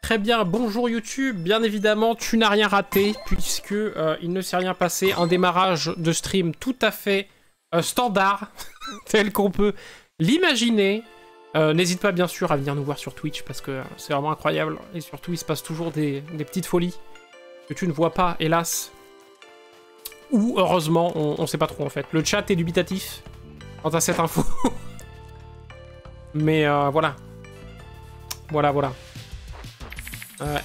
Très bien, bonjour YouTube, bien évidemment tu n'as rien raté puisque il ne s'est rien passé, un démarrage de stream tout à fait standard, tel qu'on peut l'imaginer. N'hésite pas bien sûr à venir nous voir sur Twitch parce que c'est vraiment incroyable et surtout il se passe toujours des petites folies que tu ne vois pas hélas. Ou heureusement, on sait pas trop en fait. Le chat est dubitatif quant à cette info. Mais voilà. Voilà.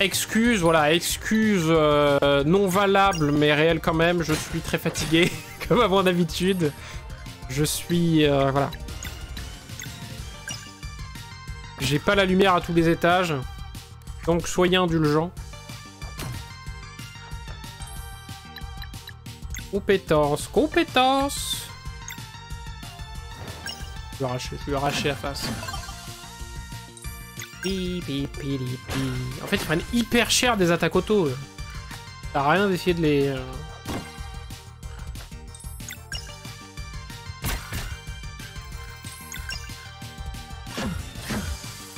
Excuse non valable mais réelle quand même, je suis très fatigué, comme à mon habitude. Je suis... voilà. J'ai pas la lumière à tous les étages, donc soyez indulgents. Compétence. Je vais lui arracher la face. En fait, ils prennent hyper cher des attaques auto. Ça sert à rien d'essayer de les...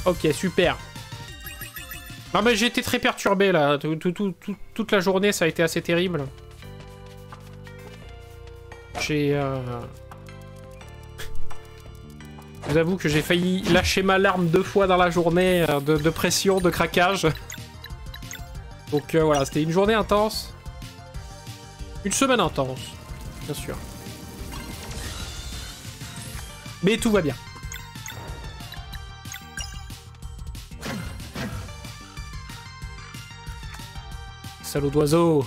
Ok, super. Non mais j'ai été très perturbé là. Toute la journée, ça a été assez terrible. Je vous avoue que j'ai failli lâcher ma larme 2 fois dans la journée de pression, de craquage. Donc voilà, c'était une journée intense. Une semaine intense, bien sûr. Mais tout va bien. Salaud d'oiseau.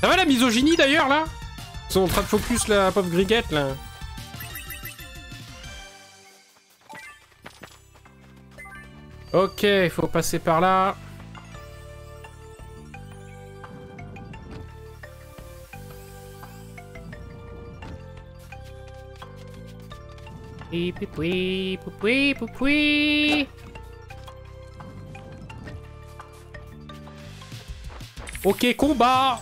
Ça va la misogynie d'ailleurs là? Ils sont en train de focus la pauvre griguette là. Ok, il faut passer par là. Ok, combat.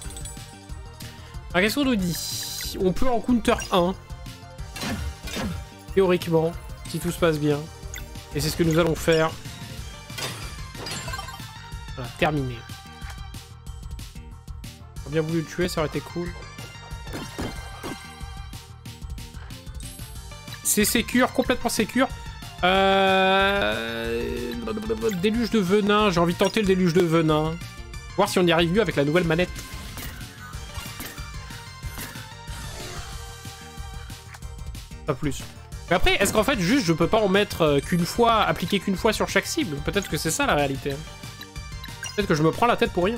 Alors, qu'est-ce qu'on nous dit? On peut en counter 1. Théoriquement, si tout se passe bien. Et c'est ce que nous allons faire. Voilà, terminé. J'aurais bien voulu le tuer, ça aurait été cool. C'est sécure, complètement sécure. Déluge de venin, j'ai envie de tenter le déluge de venin. Voir si on y arrive mieux avec la nouvelle manette. Pas plus. Mais après, est-ce qu'en fait, juste, je peux pas en mettre qu'une fois, appliquer qu'une fois sur chaque cible? Peut-être que c'est ça la réalité. Peut-être que je me prends la tête pour rien.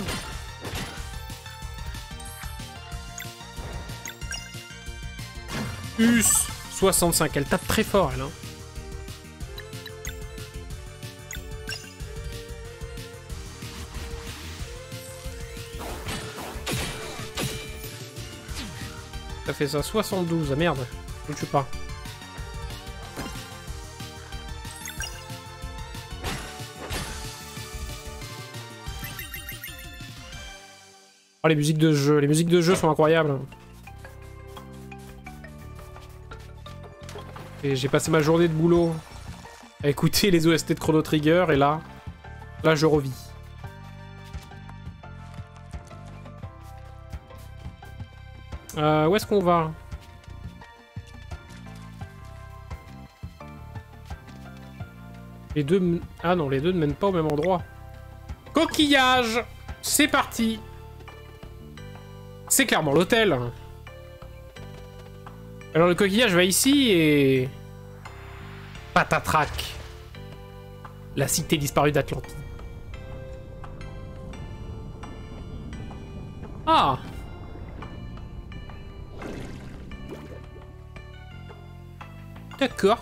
US 65, elle tape très fort, elle, hein. Ça fait ça, 72, ah merde, je ne tue pas. Oh, les musiques de jeu sont incroyables. Et j'ai passé ma journée de boulot à écouter les OST de Chrono Trigger et là je revis. Où est-ce qu'on va? Les deux... Ah non, les deux ne mènent pas au même endroit. Coquillage! C'est parti! C'est clairement l'hôtel. Alors le coquillage va ici et... Patatrac. La cité disparue d'Atlantide. Ah! D'accord.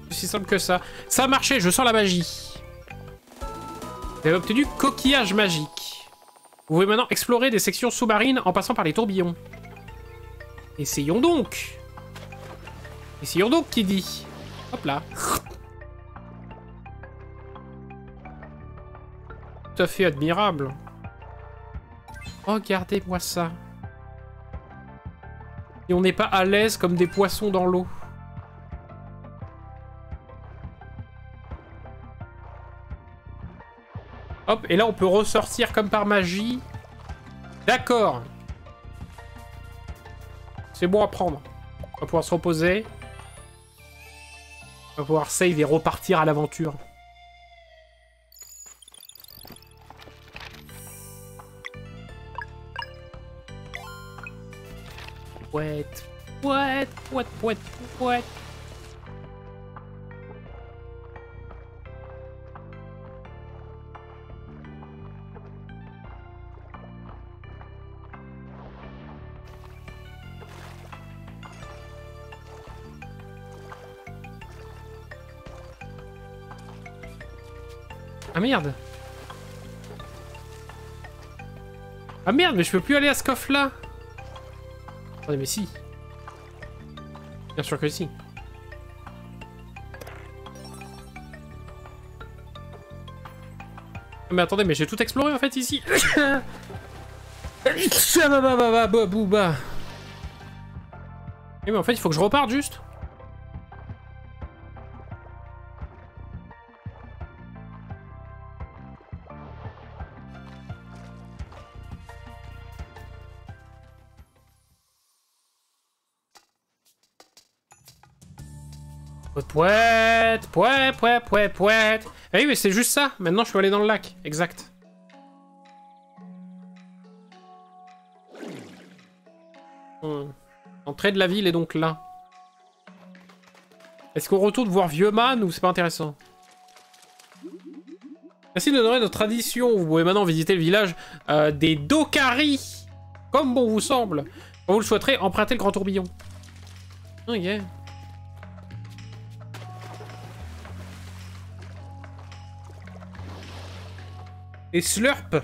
C'est aussi simple que ça. Ça a marché, je sens la magie. Vous avez obtenu coquillage magique. Vous pouvez maintenant explorer des sections sous-marines en passant par les tourbillons. Essayons donc. Essayons donc, qui dit. Hop là. Tout à fait admirable. Regardez-moi ça. Et on n'est pas à l'aise comme des poissons dans l'eau. Hop, et là on peut ressortir comme par magie. D'accord. C'est bon à prendre. On va pouvoir se reposer. On va pouvoir save et repartir à l'aventure. Pouette, pouette, pouette, pouette, pouette. Ah merde! Ah merde, mais je peux plus aller à ce coffre-là! Attendez, mais si! Bien sûr que si! Mais attendez, mais j'ai tout exploré en fait ici! Mais en fait, il faut que je reparte juste! Pouette, pouette, pouette, pouette, pouette. Ah oui, mais c'est juste ça. Maintenant, je peux aller dans le lac. Exact. L'entrée de la ville est donc là. Est-ce qu'on retourne voir Vieux Man ou c'est pas intéressant? Merci d'honorer notre tradition. Vous pouvez maintenant visiter le village des Dokari. Comme bon vous semble. Quand vous le souhaiterez, empruntez le grand tourbillon. Ok. Et slurp.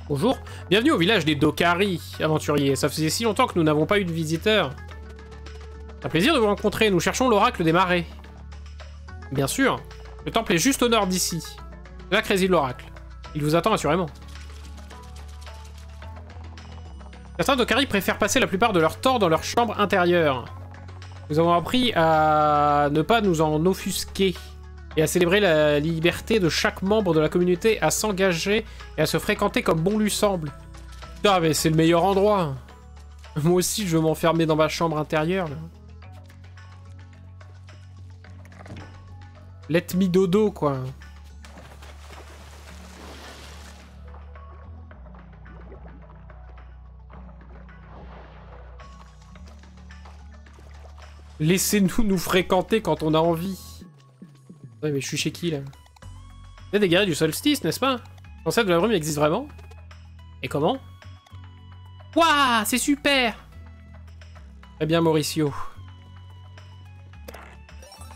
Bonjour, bienvenue au village des Dokari, aventuriers. Ça faisait si longtemps que nous n'avons pas eu de visiteurs. C'est un plaisir de vous rencontrer, nous cherchons l'oracle des marais. Bien sûr, le temple est juste au nord d'ici. C'est là que réside l'oracle. Il vous attend assurément. Certains Dokari préfèrent passer la plupart de leur temps dans leur chambre intérieure. Nous avons appris à ne pas nous en offusquer et à célébrer la liberté de chaque membre de la communauté à s'engager et à se fréquenter comme bon lui semble. Putain, mais c'est le meilleur endroit. Moi aussi, je veux m'enfermer dans ma chambre intérieure, là. Let me dodo, quoi. Laissez-nous nous fréquenter quand on a envie. Ouais, mais je suis chez qui, là? Il y a des guerriers du solstice, n'est-ce pas? L'ancêtre de la brume existe vraiment? Et comment? Waouh, c'est super! Très bien, Mauricio.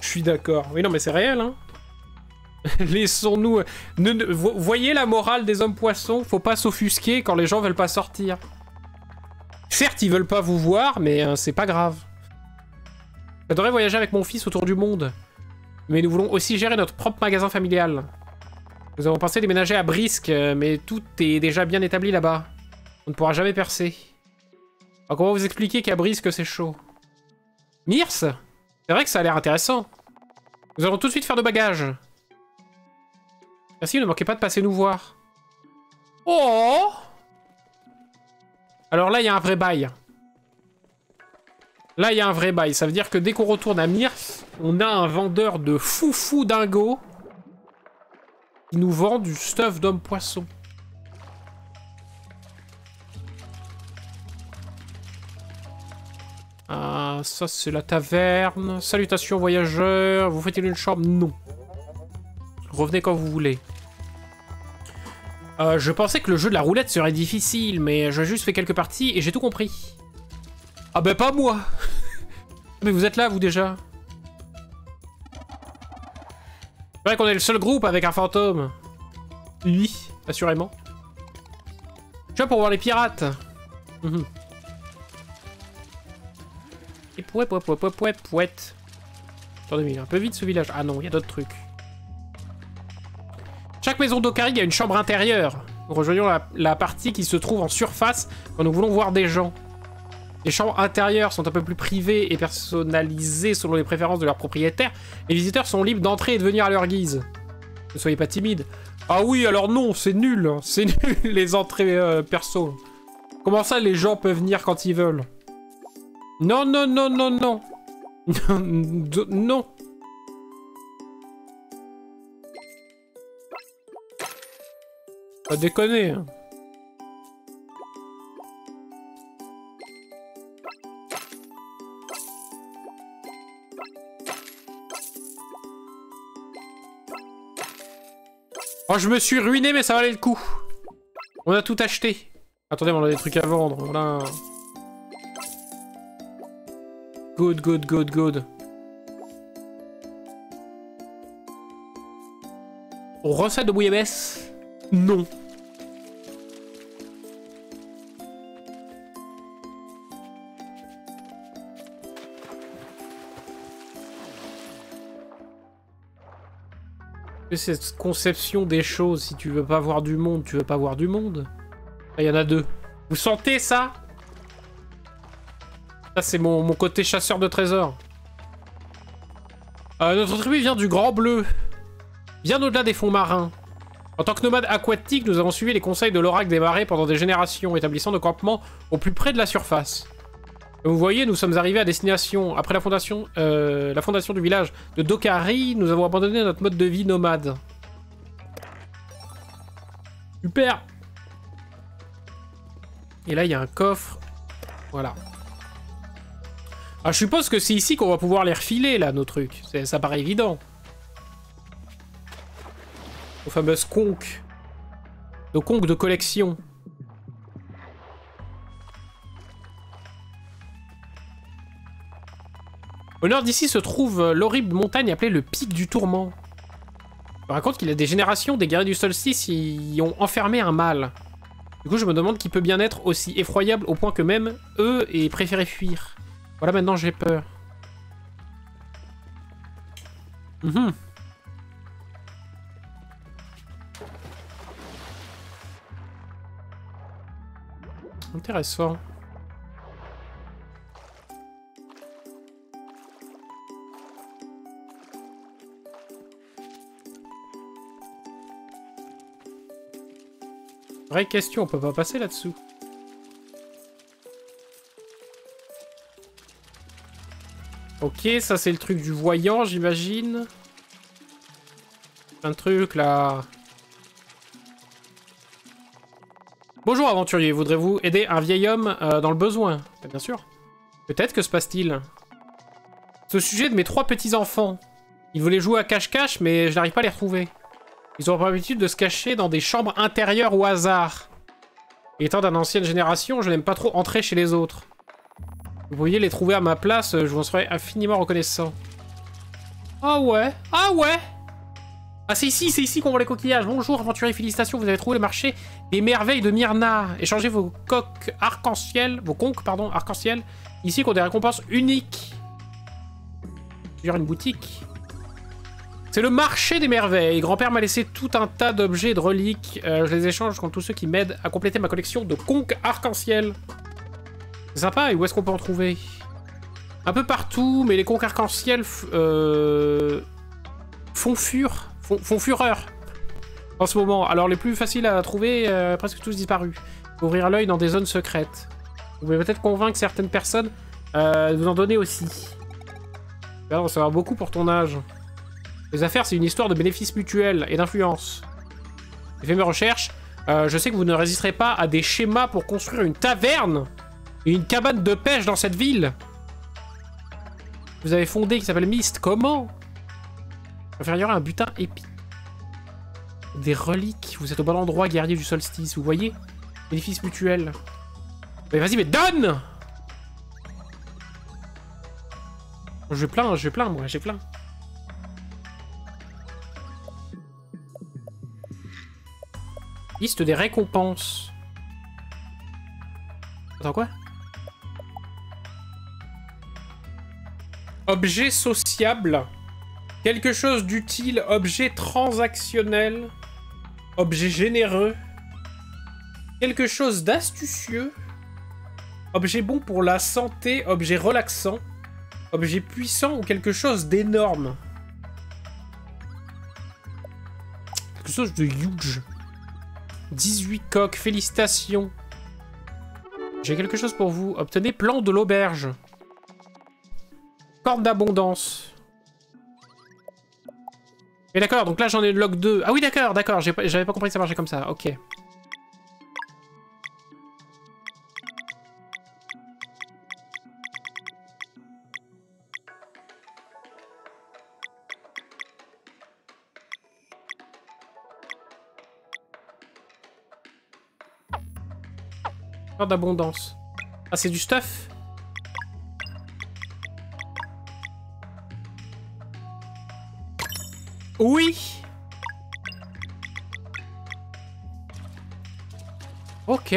Je suis d'accord. Oui, non, mais c'est réel, hein? Laissons-nous... Voyez la morale des hommes-poissons? Faut pas s'offusquer quand les gens veulent pas sortir. Certes, ils veulent pas vous voir, mais c'est pas grave. J'adorerais voyager avec mon fils autour du monde. Mais nous voulons aussi gérer notre propre magasin familial. Nous avons pensé déménager à Brisque, mais tout est déjà bien établi là-bas. On ne pourra jamais percer. Alors comment vous expliquer qu'à Brisque c'est chaud? Mirs? C'est vrai que ça a l'air intéressant. Nous allons tout de suite faire nos bagages. Merci, ne manquez pas de passer nous voir. Oh! Alors là, il y a un vrai bail. Là, il y a un vrai bail. Ça veut dire que dès qu'on retourne à Mirs, on a un vendeur de foufou dingo qui nous vend du stuff d'homme-poisson. Ah, ça, c'est la taverne. Salutations, voyageurs. Vous faites-il une chambre? Non. Revenez quand vous voulez. Je pensais que le jeu de la roulette serait difficile, mais j'ai juste fait quelques parties et j'ai tout compris. Ah ben pas moi. Mais vous êtes là, vous, déjà. C'est vrai qu'on est le seul groupe avec un fantôme. Oui, assurément. Je suis là pour voir les pirates. Et pouet, pouet, pouet, pouet, pouet, pouet. Attendez, mais il est un peu vite, ce village. Ah non, il y a d'autres trucs. chaque maison d'Okari a une chambre intérieure. Nous rejoignons la partie qui se trouve en surface quand nous voulons voir des gens. Les chambres intérieures sont un peu plus privées et personnalisées selon les préférences de leurs propriétaires. Les visiteurs sont libres d'entrer et de venir à leur guise. Ne soyez pas timides. Ah oui, alors non, c'est nul. C'est nul, les entrées perso. Comment ça, les gens peuvent venir quand ils veulent? Non, non, non, non, non. Non. Pas déconner. Hein. Oh, je me suis ruiné, mais ça valait le coup. On a tout acheté. Attendez, on a des trucs à vendre. Voilà. Good, good, good, good. Recette de bouillabaisse? Non. Cette conception des choses, si tu veux pas voir du monde, tu veux pas voir du monde. Il y en a deux. Vous sentez ça? Ça, c'est mon côté chasseur de trésors. Notre tribu vient du Grand Bleu. Bien au-delà des fonds marins. En tant que nomades aquatiques, nous avons suivi les conseils de l'oracle des marais pendant des générations, établissant nos campements au plus près de la surface. Comme vous voyez, nous sommes arrivés à destination. Après la fondation du village de Dokari, nous avons abandonné notre mode de vie nomade. Super! Et là, il y a un coffre. Voilà. Ah, je suppose que c'est ici qu'on va pouvoir les refiler, là, nos trucs. Ça paraît évident. Nos fameuses conques. Nos conques de collection. Au nord d'ici se trouve l'horrible montagne appelée le Pic du Tourment. Je raconte qu'il y a des générations des guerriers du solstice y ont enfermé un mâle. Du coup, je me demande qui peut bien être aussi effroyable au point que même eux aient préféré fuir. Voilà, maintenant j'ai peur. Intéressant. Vraie question, on peut pas passer là-dessous. Ok, ça c'est le truc du voyant, j'imagine. Un truc là. Bonjour aventurier, voudrez-vous aider un vieil homme dans le besoin? Bien sûr. Peut-être, que se passe-t-il? C'est au sujet de mes 3 petits-enfants. Ils voulaient jouer à cache-cache, mais je n'arrive pas à les retrouver. Ils ont pour habitude de se cacher dans des chambres intérieures au hasard. Et étant d'une ancienne génération, je n'aime pas trop entrer chez les autres. Vous pourriez les trouver à ma place, je vous en serais infiniment reconnaissant. Ah ouais? Ah ouais? Ah c'est ici qu'on voit les coquillages. Bonjour aventurier, félicitations, vous avez trouvé le marché des merveilles de Myrna. Échangez vos conques arc-en-ciel, arc-en-ciel, ici qu'on a des récompenses uniques. Je veux dire une boutique. C'est le marché des merveilles. Grand-père m'a laissé tout un tas d'objets et de reliques. Je les échange contre tous ceux qui m'aident à compléter ma collection de conques arc-en-ciel. C'est sympa, et où est-ce qu'on peut en trouver? Un peu partout, mais les conques arc-en-ciel font fureur en ce moment. Alors les plus faciles à trouver, presque tous disparus. Ouvrir l'œil dans des zones secrètes. Vous pouvez peut-être convaincre certaines personnes de vous en donner aussi. Tu vas en recevoir beaucoup pour ton âge. Les affaires, c'est une histoire de bénéfices mutuels et d'influence. J'ai fait mes recherches. Je sais que vous ne résisterez pas à des schémas pour construire une taverne et une cabane de pêche dans cette ville. Vous avez fondé qui s'appelle Myst. Comment? Inférieur à un butin épique. Des reliques. Vous êtes au bon endroit, guerrier du solstice. Vous voyez? Bénéfices mutuels. Mais vas-y, mais donne! Je plains, moi, j'ai plein. Liste des récompenses. Attends, quoi? Objet sociable. Quelque chose d'utile. Objet transactionnel. Objet généreux. Quelque chose d'astucieux. Objet bon pour la santé. Objet relaxant. Objet puissant ou quelque chose d'énorme. Quelque chose de huge. 18 coques, félicitations. J'ai quelque chose pour vous. Obtenez plan de l'auberge. Corde d'abondance. Et d'accord, donc là j'en ai le log 2. Ah oui d'accord, j'avais pas compris que ça marchait comme ça, ok. Corde d'abondance. Ah c'est du stuff? Oui. Ok.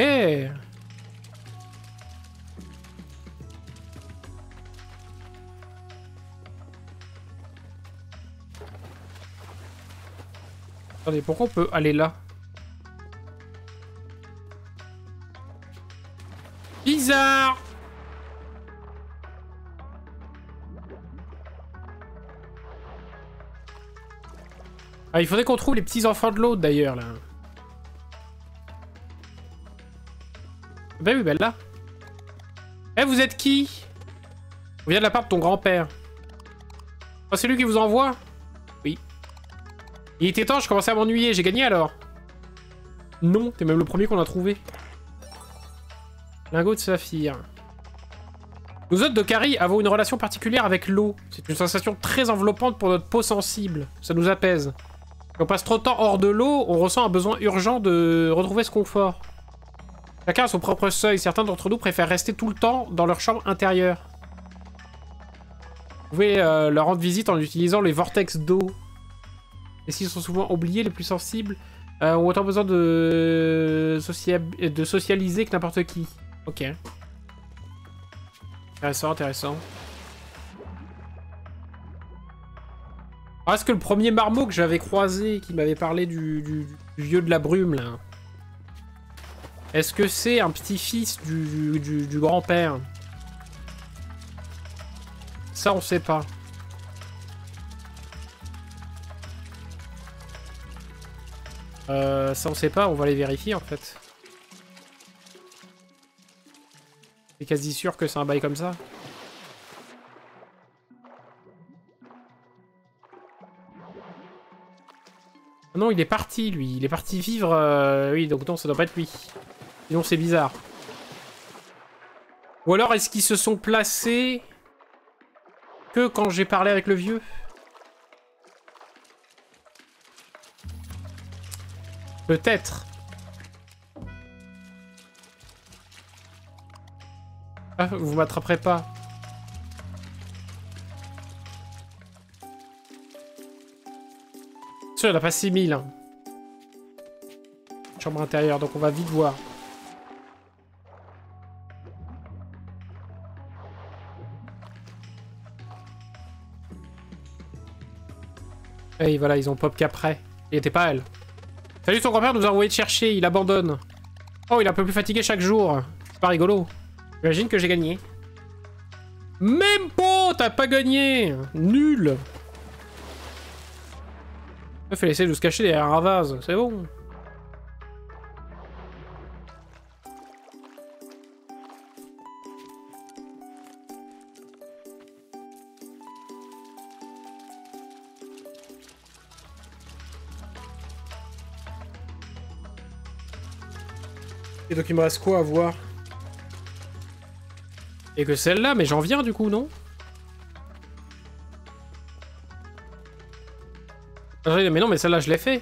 Attendez, pourquoi on peut aller là? Bizarre. Ah, il faudrait qu'on trouve les petits enfants de l'autre d'ailleurs là. Ben oui, ben là. Eh, vous êtes qui? On vient de la part de ton grand-père. Oh, c'est lui qui vous envoie? Oui. Il était temps, je commençais à m'ennuyer. J'ai gagné alors? Non, t'es même le premier qu'on a trouvé. Lingot de saphir. Nous autres de Carrie avons une relation particulière avec l'eau. C'est une sensation très enveloppante pour notre peau sensible. Ça nous apaise. Quand on passe trop de temps hors de l'eau, on ressent un besoin urgent de retrouver ce confort. Chacun a son propre seuil. Certains d'entre nous préfèrent rester tout le temps dans leur chambre intérieure. Vous pouvez leur rendre visite en utilisant les vortex d'eau. Et s'ils sont souvent oubliés, les plus sensibles ont autant besoin de socialiser que n'importe qui. Ok. Intéressant, intéressant. Ah, est-ce que le premier marmot que j'avais croisé, qui m'avait parlé du vieux de la brume, là, est-ce que c'est un petit-fils du grand-père? Ça, on sait pas. Ça, on sait pas, on va les vérifier, en fait. C'est quasi sûr que c'est un bail comme ça. Non, il est parti, lui. Il est parti vivre... Oui, donc non, ça doit pas être lui. Sinon, c'est bizarre. Ou alors, est-ce qu'ils se sont placés que quand j'ai parlé avec le vieux? Peut-être. Ah, vous m'attraperez pas. Sûr, il a pas 6000. Hein. Chambre intérieure, donc on va vite voir. Et voilà, ils ont pop qu'après. Il était pas elle. Salut, ton grand-père nous a envoyé te chercher, il abandonne. Oh, il est un peu plus fatigué chaque jour. C'est pas rigolo. J'imagine que j'ai gagné. Même pas, t'as pas gagné. Nul. Il fait essayer de se cacher derrière un vase, c'est bon. Et donc il me reste quoi à voir? Et que celle-là, mais j'en viens du coup, non? Mais non, mais celle-là, je l'ai fait.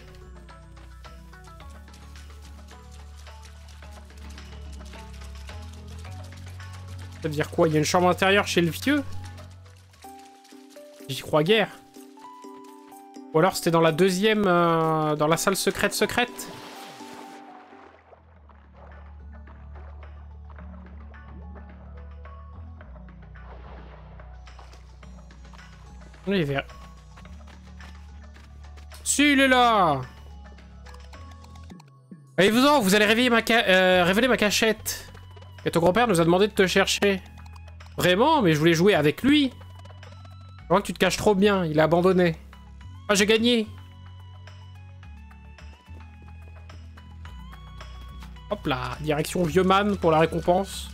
Ça veut dire quoi? Il y a une chambre intérieure chez le vieux? J'y crois guère. Ou alors c'était dans la deuxième... dans la salle secrète. Il est vert. Si, il est là! Allez-vous-en, vous allez réveiller révéler ma cachette. Et ton grand-père nous a demandé de te chercher. Vraiment? Mais je voulais jouer avec lui. Je vois que tu te caches trop bien, il a abandonné. Ah, j'ai gagné. Hop là, direction vieux man pour la récompense.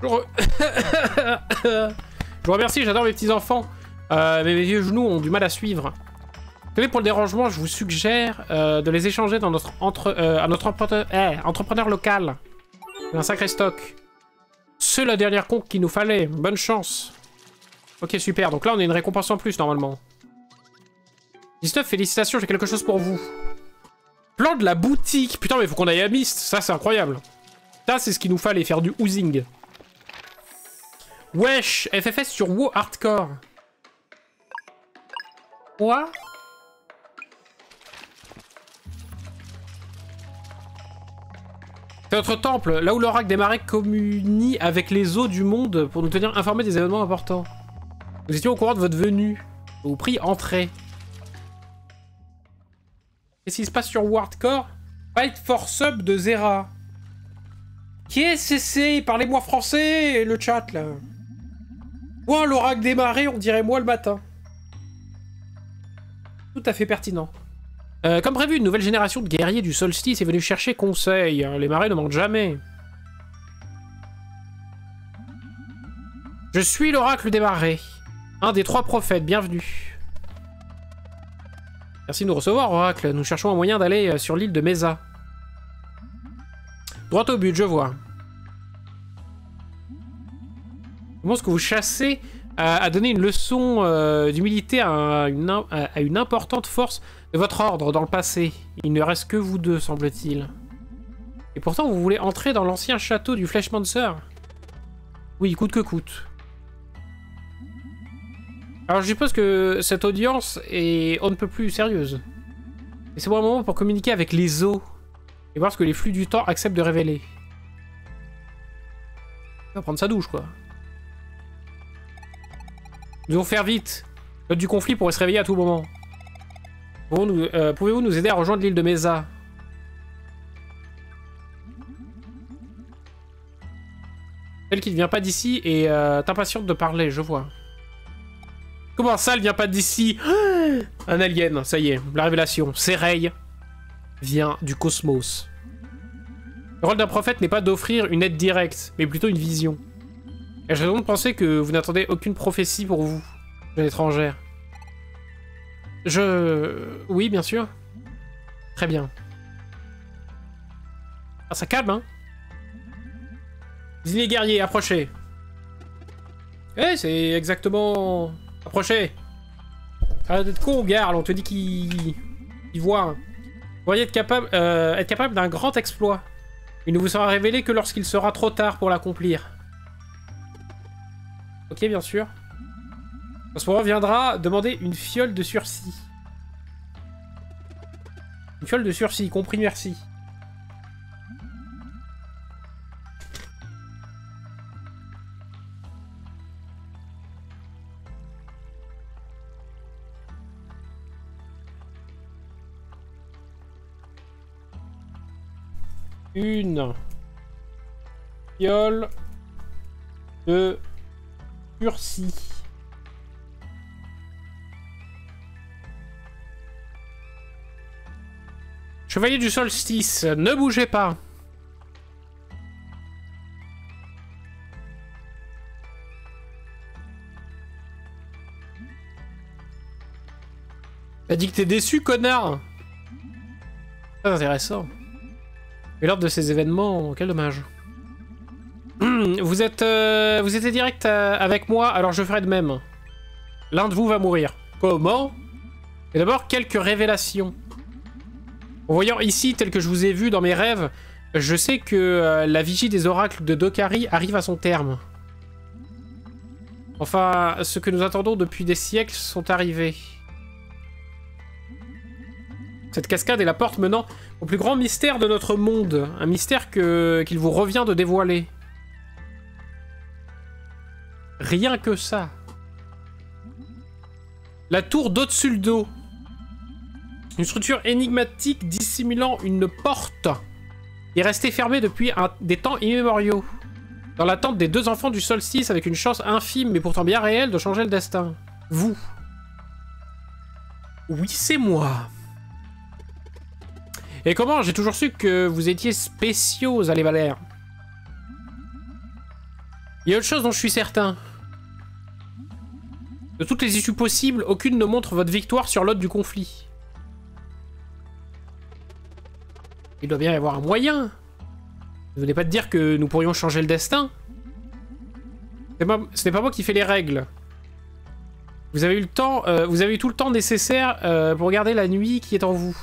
Je vous remercie, j'adore mes petits-enfants. Mais mes vieux genoux ont du mal à suivre. Tenez, pour le dérangement, je vous suggère de les échanger dans notre entrepreneur local. Un sacré stock. C'est la dernière conque qu'il nous fallait. Bonne chance. Ok, super. Donc là, on a une récompense en plus, normalement. 19, félicitations, j'ai quelque chose pour vous. Plan de la boutique. Putain, mais faut qu'on aille à Myst. Ça, c'est incroyable. Ça, c'est ce qu'il nous fallait, faire du housing. Wesh, FFS sur WoW Hardcore. Quoi? C'est notre temple, là où l'oracle des marais communie avec les eaux du monde pour nous tenir informés des événements importants. Nous étions au courant de votre venue. Je vous prie, entrez. Qu'est-ce qui se passe sur Hardcore? Fight for sub de Zera. Qu'est-ce que c'est? Parlez-moi français, le chat, là. Moi, l'oracle des marais, on dirait moi le matin. Tout à fait pertinent. Comme prévu, une nouvelle génération de guerriers du solstice est venue chercher conseil. Les marais ne mentent jamais. Je suis l'oracle des marais. Un des 3 prophètes, bienvenue. Merci de nous recevoir, oracle. Nous cherchons un moyen d'aller sur l'île de Mesa. Droit au but, je vois. Comment est-ce que vous chassez à donner une leçon d'humilité à une importante force de votre ordre dans le passé? Il ne reste que vous deux, semble-t-il. Et pourtant, vous voulez entrer dans l'ancien château du Fleshmancer? Oui, coûte que coûte. Alors, je suppose que cette audience est on ne peut plus sérieuse. Et c'est bon un moment pour communiquer avec les eaux et voir ce que les flux du temps acceptent de révéler. Il va prendre sa douche, quoi. Nous devons faire vite. L'autre du conflit pourrait se réveiller à tout moment. Pouvez-vous nous aider à rejoindre l'île de Mesa? Celle qui ne vient pas d'ici est impatiente de parler, je vois. Comment ça, elle vient pas d'ici? Un alien, ça y est, la révélation. Sereil vient du cosmos. Le rôle d'un prophète n'est pas d'offrir une aide directe, mais plutôt une vision. Et j'ai raison de penser que vous n'attendez aucune prophétie pour vous, jeune étrangère. Oui, bien sûr. Très bien. Ah, ça calme, hein. Les guerriers, approchez. Eh, c'est exactement... Approchez. Arrête d'être con, Garl, on te dit qu'il voit. Vous pourriez être capable d'un grand exploit. Il ne vous sera révélé que lorsqu'il sera trop tard pour l'accomplir. Ok, bien sûr. À ce moment viendra demander une fiole de sursis. Une fiole de sursis, compris, merci. Une fiole de sursis. Chevalier du solstice, ne bougez pas. T'as dit que t'es déçu, connard. Très intéressant. Et lors de ces événements, quel dommage. Vous étiez direct avec moi, alors je ferai de même. L'un de vous va mourir. Comment? Et d'abord, quelques révélations. En voyant ici, tel que je vous ai vu dans mes rêves, je sais que la vigie des oracles de Dokari arrive à son terme. Enfin, ce que nous attendons depuis des siècles sont arrivés. Cette cascade est la porte menant au plus grand mystère de notre monde. Un mystère qu'il vous revient de dévoiler. Rien que ça. La tour d'Otsuldo. Une structure énigmatique dissimulant une porte est restée fermée depuis des temps immémoriaux. Dans l'attente des 2 enfants du solstice avec une chance infime mais pourtant bien réelle de changer le destin. Vous. Oui, c'est moi. Et comment? J'ai toujours su que vous étiez spéciaux, allez Valère. Il y a autre chose dont je suis certain. De toutes les issues possibles, aucune ne montre votre victoire sur l'autre du conflit. Il doit bien y avoir un moyen. Vous venez pas de dire que nous pourrions changer le destin? Ce n'est pas moi qui fais les règles. Vous avez eu le temps, vous avez eu tout le temps nécessaire pour regarder la nuit qui est en vous.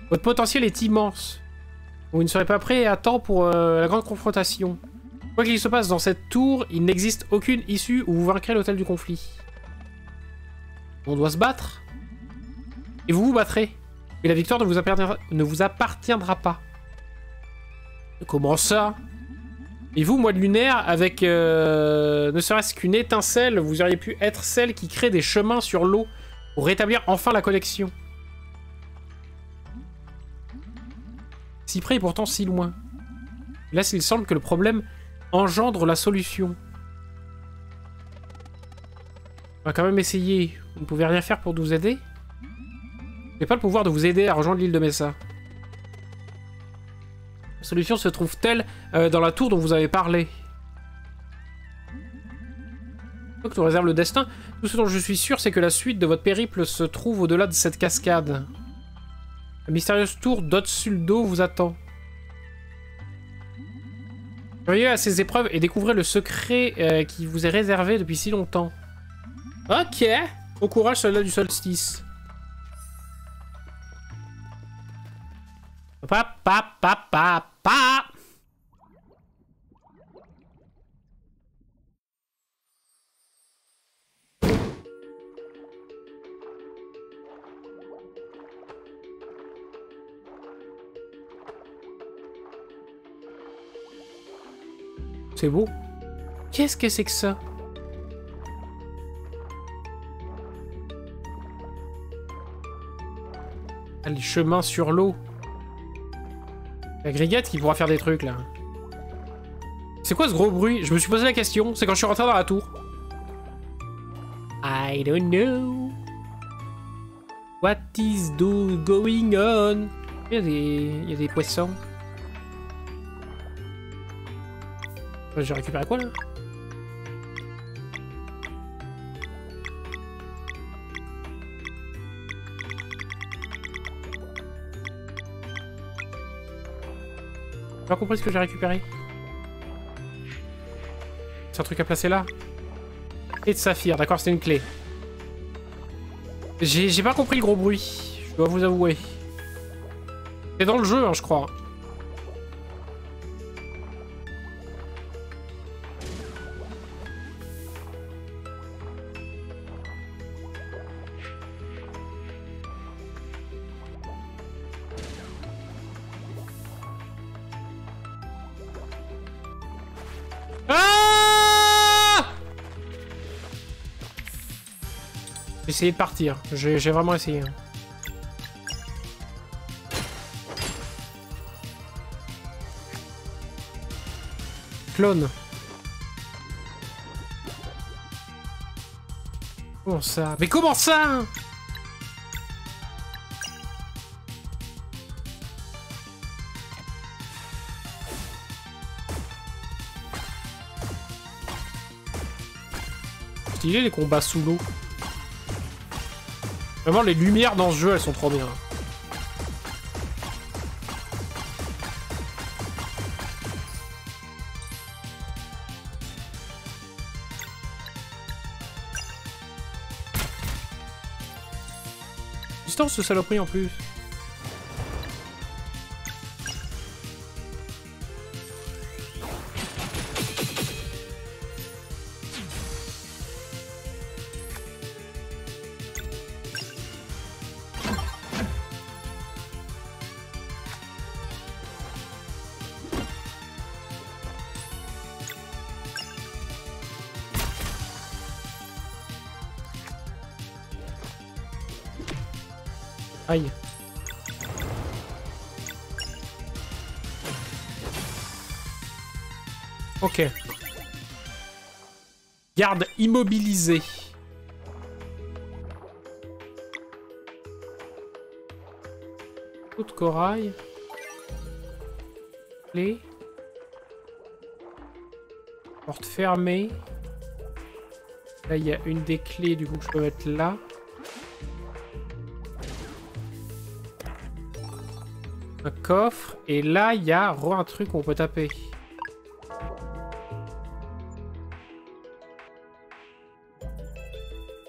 Votre potentiel est immense. Vous ne serez pas prêt à temps pour la grande confrontation. Quoi qu'il se passe dans cette tour, il n'existe aucune issue où vous vaincrez l'hôtel du conflit. On doit se battre. Et vous vous battrez. Et la victoire ne vous appartiendra pas. Comment ça? Et vous, mois de lunaire, avec ne serait-ce qu'une étincelle, vous auriez pu être celle qui crée des chemins sur l'eau pour rétablir enfin la connexion. Si près et pourtant si loin. Là, il semble que le problème engendre la solution. On va quand même essayer. Vous ne pouvez rien faire pour nous aider? Je n'ai pas le pouvoir de vous aider à rejoindre l'île de Messa. La solution se trouve-t-elle dans la tour dont vous avez parlé? Donc, nous réserve le destin. Tout ce dont je suis sûr, c'est que la suite de votre périple se trouve au-delà de cette cascade. La mystérieuse tour d'Otsuldo vous attend. Curieux à ces épreuves et découvrez le secret qui vous est réservé depuis si longtemps. Ok. Au courage, soldat du solstice. Pa, pa, pa, pa, pa. C'est beau. Qu'est-ce que c'est que ça? Ah, les chemins sur l'eau. La grillette qui pourra faire des trucs, là. C'est quoi ce gros bruit? Je me suis posé la question. C'est quand je suis rentré dans la tour. I don't know. What is going on? Il y a des poissons. J'ai récupéré quoi, là? J'ai pas compris ce que j'ai récupéré. C'est un truc à placer là. Et de saphir, d'accord, c'était une clé. J'ai pas compris le gros bruit, je dois vous avouer. C'est dans le jeu, hein, je crois. J'ai essayé de partir. J'ai vraiment essayé. Clone. Comment ça? Mais comment ça? Stylé les combats sous l'eau. Vraiment, les lumières dans ce jeu, elles sont trop bien. Distance, ce saloperie en plus. Aïe. Ok. Garde immobilisé. Coup de corail. Clé. Porte fermée. Là, il y a une des clés, du coup, que je peux mettre là. Un coffre. Et là, il y a un truc qu'on peut taper.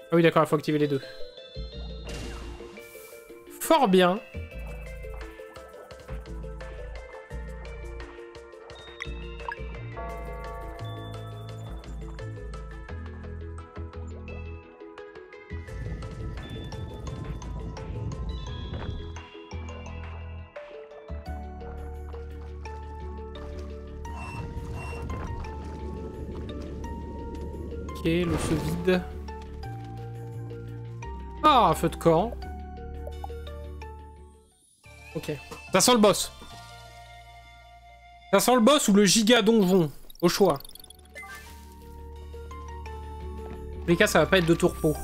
Ah oui, d'accord, il faut activer les deux. Fort bien. Ok, l'eau se vide. Ah, un feu de camp. Ok. Ça sent le boss. Ça sent le boss ou le giga donjon. Au choix. En tous les cas, ça va pas être de tourpeau.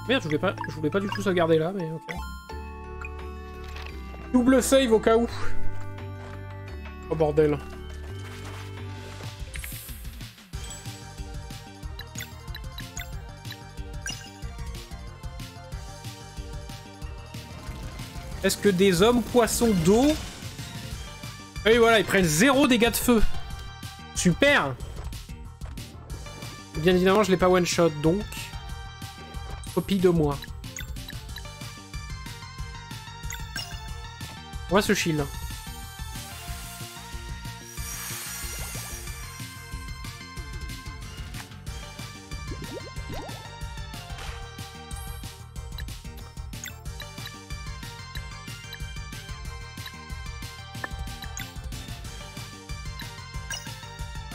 Merde, je voulais pas du tout sauvegarder là, mais ok. Double save au cas où. Oh bordel. Est-ce que des hommes poissons d'eau... Oui, voilà, ils prennent 0 dégâts de feu. Super. Bien évidemment, je l'ai pas one-shot, donc... Copie de moi. On va se shield.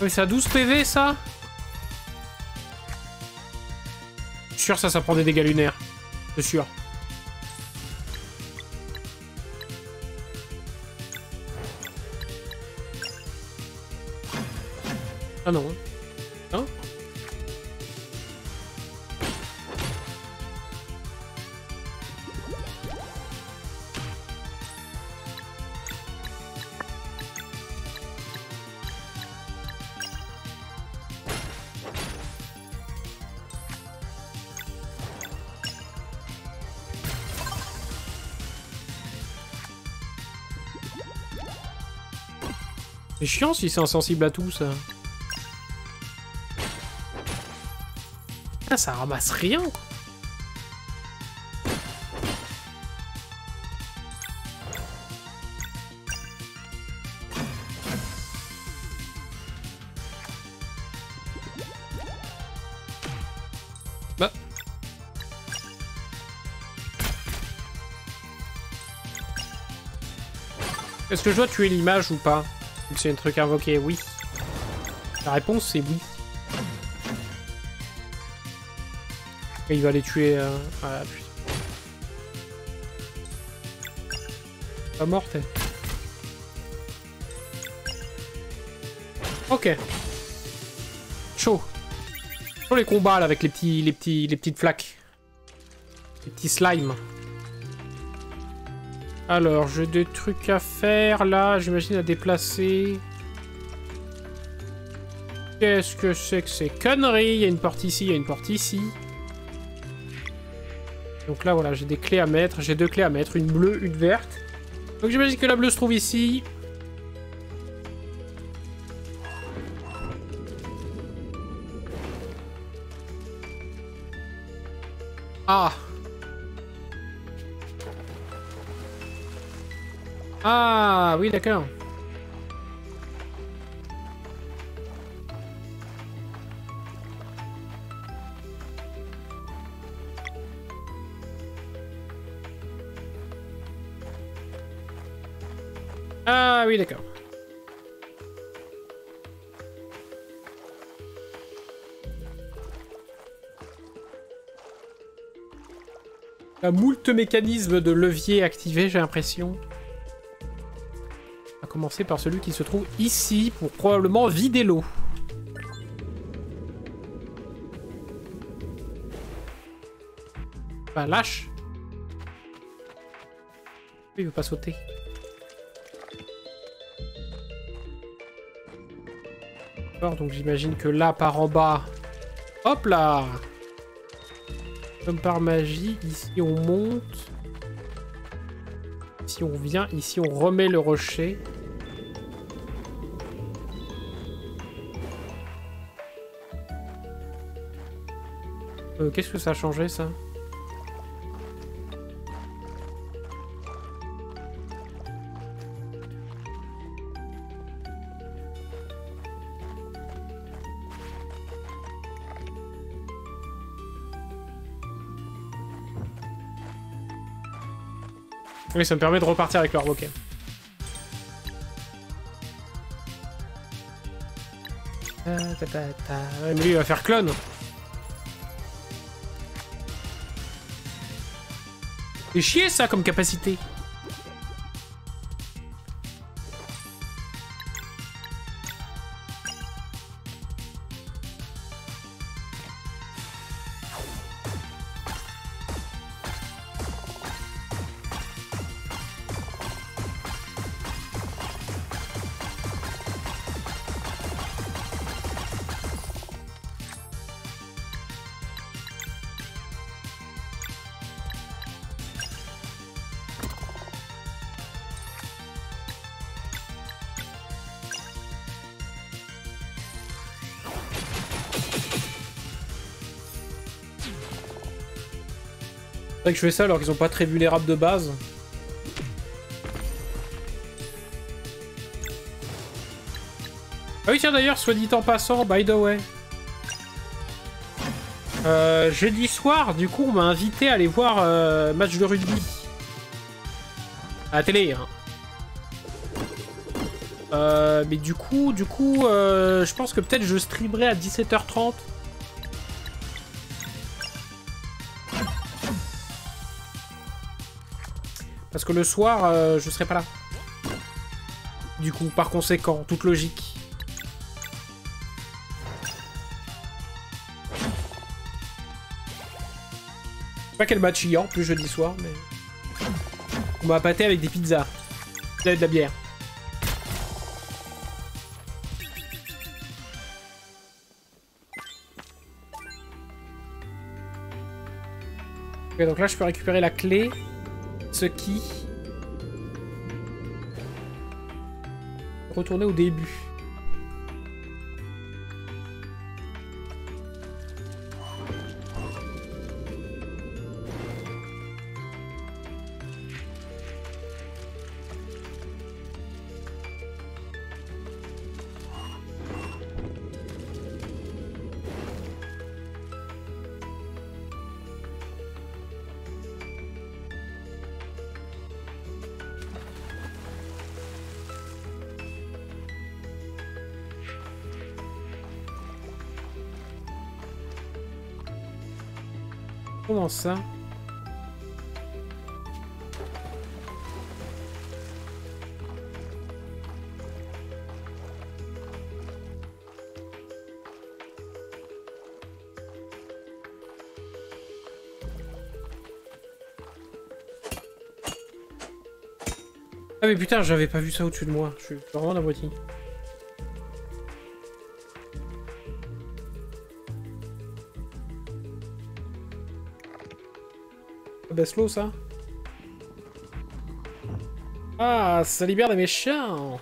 Oui, c'est à 12 PV, ça? Je suis sûr, ça prend des dégâts lunaires. C'est sûr. Ah non. Hein? C'est chiant si c'est insensible à tout, ça. Ah, ça ramasse rien, quoi. Bah. Est-ce que je dois tuer l'image ou pas? Vu que c'est un truc invoqué, oui. La réponse, c'est oui. Et il va les tuer... Ah, putain. Pas morte, elle. Ok. Chaud. Chaud les combats, là, avec les petites flaques. Les petits slimes. Alors, j'ai des trucs à faire, là, j'imagine, à déplacer. Qu'est-ce que c'est que ces conneries? Il y a une porte ici, il y a une porte ici. Donc là, voilà, j'ai des clés à mettre. J'ai 2 clés à mettre, une bleue, une verte. Donc j'imagine que la bleue se trouve ici. Ah! Ah, oui, d'accord. Ah, oui, d'accord. Un moult mécanisme de levier activé, j'ai l'impression. On va commencer par celui qui se trouve ici pour probablement vider l'eau. Bah lâche. Il veut pas sauter. D'accord, donc j'imagine que là, par en bas... Hop là! Comme par magie, ici on monte. Ici on vient, ici on remet le rocher. Qu'est-ce que ça a changé ça? Oui, ça me permet de repartir avec leur roquet. Ouais, mais lui, il va faire clone. C'est chier, ça, comme capacité. C'est vrai que je fais ça alors qu'ils sont pas très vulnérables de base. Ah oui tiens d'ailleurs, soit dit en passant, by the way. Jeudi soir, du coup on m'a invité à aller voir match de rugby. À la télé, hein. Mais du coup, je pense que peut-être je streamerai à 17h30. Parce que le soir, je serai pas là. Du coup, par conséquent, toute logique. Je sais pas quel match il y a en plus jeudi soir, mais... On m'a pâté avec des pizzas. Et de la bière. Ok, donc là, je peux récupérer la clé. Ce qui... Retourner au début. Comment ça? Ah mais putain, j'avais pas vu ça au-dessus de moi. Je suis vraiment la moitié. Baisse l'eau, ça. Ah, ça libère des méchants.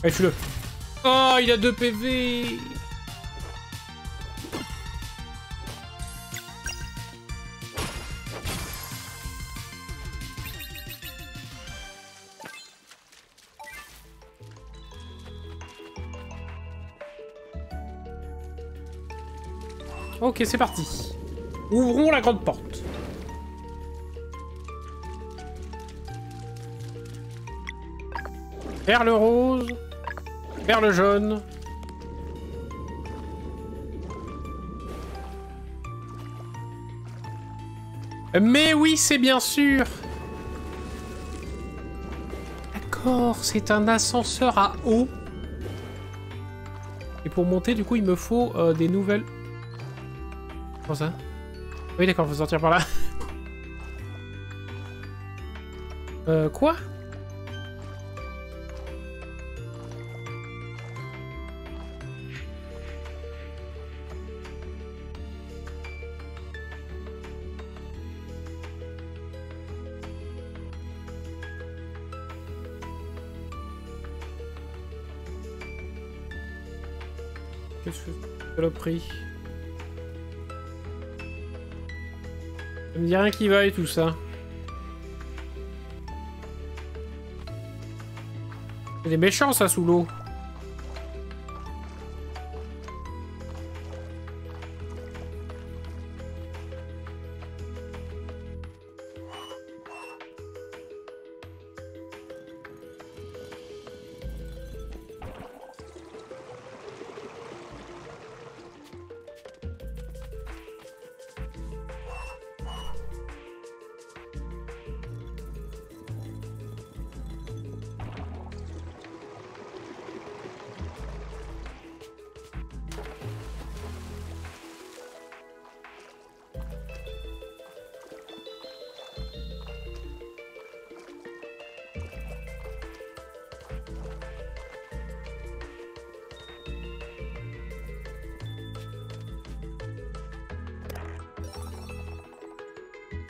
Allez, tue-le. Oh, il a 2 PV. Ok, c'est parti. Ouvrons la grande porte. Perle rose. Perle jaune. Mais oui, c'est bien sûr. D'accord, c'est un ascenseur à eau. Et pour monter, du coup, il me faut des nouvelles... Comment ça? Oui, d'accord, faut sortir par là. Quoi? Qu'est-ce que c'est le prix? Ça me dit rien qui va et tout ça. C'est des méchants ça sous l'eau.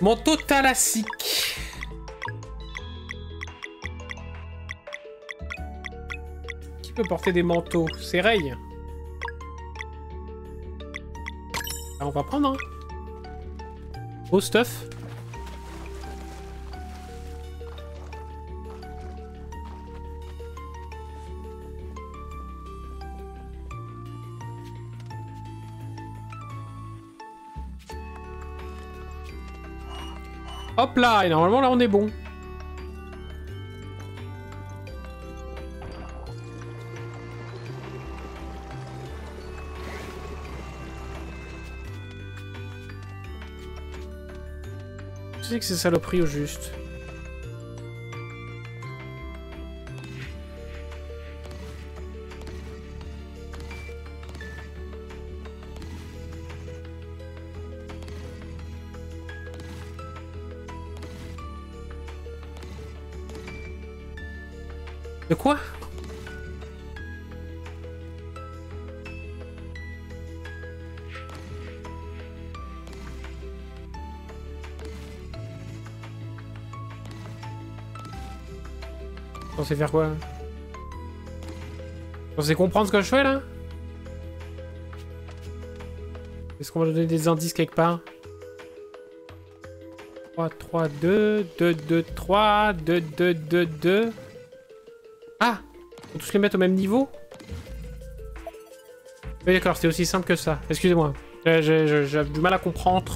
Manteau thalassique. Qui peut porter des manteaux? C'est Ray. Ah, on va prendre un. Beau stuff. Hop là, et normalement là on est bon. Je sais que c'est saloperie au juste. De quoi? Pensez faire quoi? Pensez comprendre ce que je fais là? Est-ce qu'on va donner des indices quelque part? 3, 3, 2, 2, 2, 3, 2, 2, 2, 2... Ah! Faut tous les mettre au même niveau? Oui d'accord, c'était aussi simple que ça. Excusez-moi. J'ai du mal à comprendre.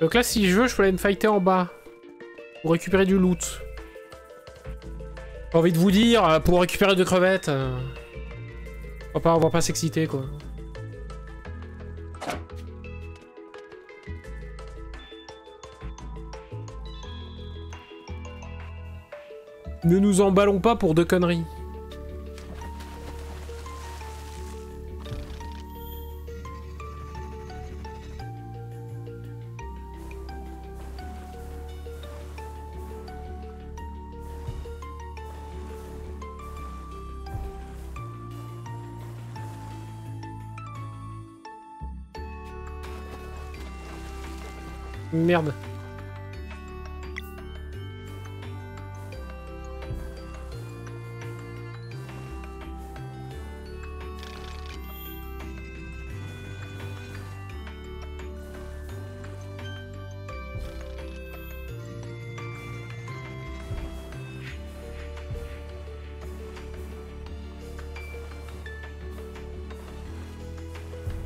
Donc là, si je veux, je peux aller me fighter en bas. Pour récupérer du loot. J'ai envie de vous dire, pour récupérer 2 crevettes... on va pas s'exciter, quoi. Ne nous emballons pas pour 2 conneries. Merde.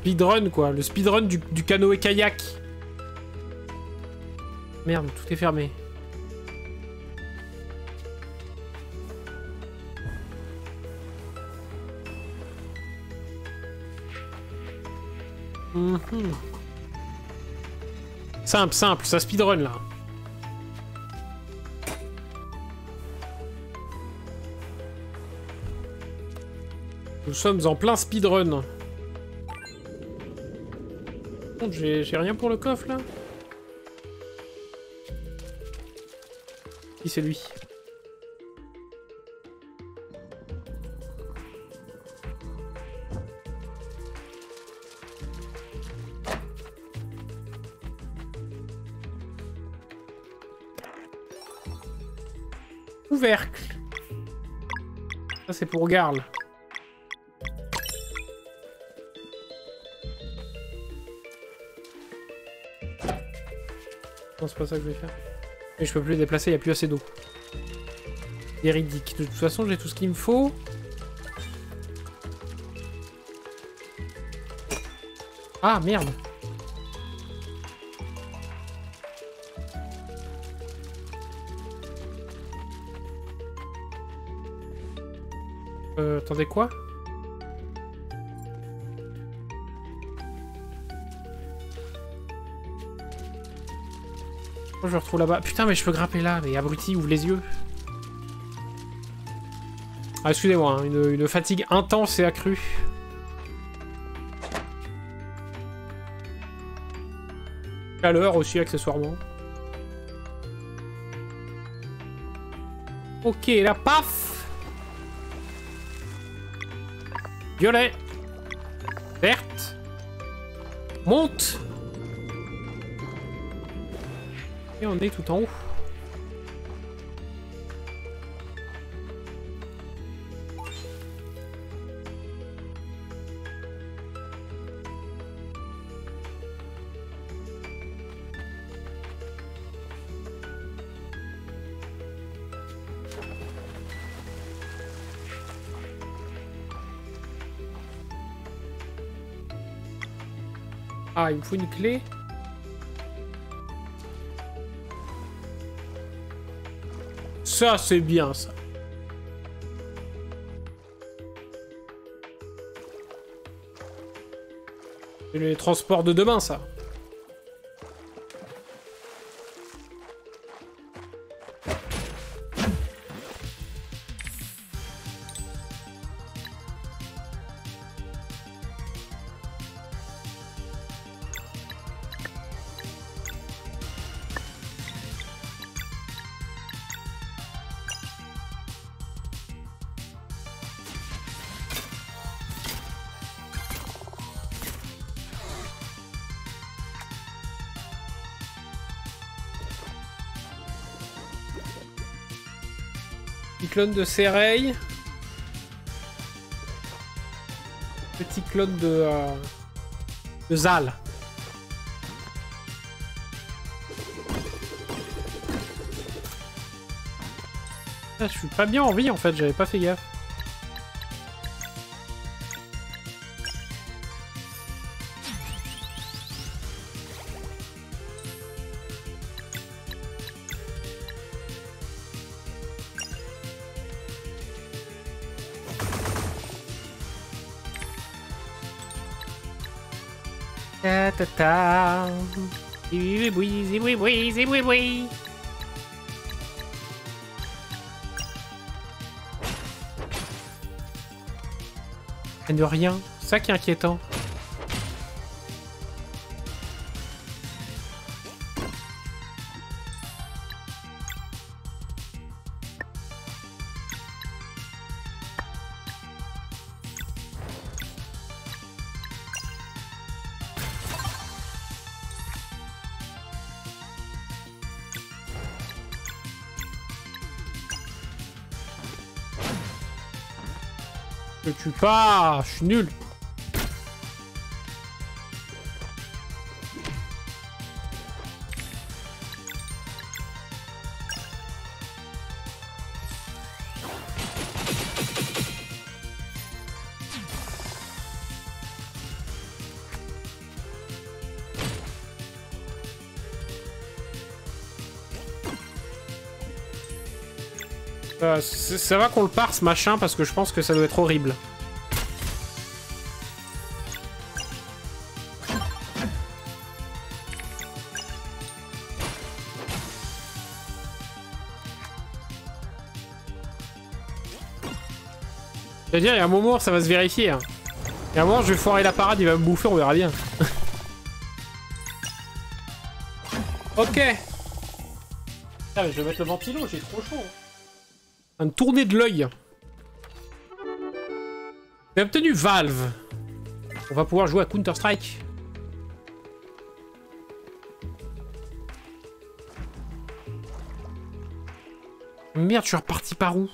Speedrun quoi, le speedrun du canoë-kayak. Merde, tout est fermé. Simple, simple, ça speedrun là. Nous sommes en plein speedrun. J'ai rien pour le coffre là. Qui c'est lui? Couvercle. Ça c'est pour Garl. Non, c'est pas ça que je vais faire. Mais je peux plus les déplacer, il n'y a plus assez d'eau. Véridique. De toute façon, j'ai tout ce qu'il me faut. Ah, merde. Attendez, quoi? Je le retrouve là-bas. Putain, mais je peux grimper là. Mais abruti, ouvre les yeux. Ah, excusez-moi, hein, une fatigue intense et accrue. Chaleur aussi, accessoirement. Ok, là, paf! Violet. Verte. Monte. Et on est tout en haut. Ah, il me faut une clé. Ça, c'est bien, ça. C'est les transports de demain, ça. Petit clone de Sereil. Petit clone de Zal. Ah, je suis pas bien en vie en fait, j'avais pas fait gaffe. Ta ta ta. Zibouiboui, zibouiboui, zibouiboui. De rien, ça qui est inquiétant. Je tue pas, je suis nul. Ça va qu'on le part ce machin parce que je pense que ça doit être horrible. C'est-à-dire, il y a un moment où ça va se vérifier. Hein. Il y a un moment, je vais foirer la parade, il va me bouffer, on verra bien. Ok. Ah, mais je vais mettre le ventilo, j'ai trop chaud. Un tourné de l'œil. J'ai obtenu Valve. On va pouvoir jouer à Counter-Strike. Merde, je suis reparti par où?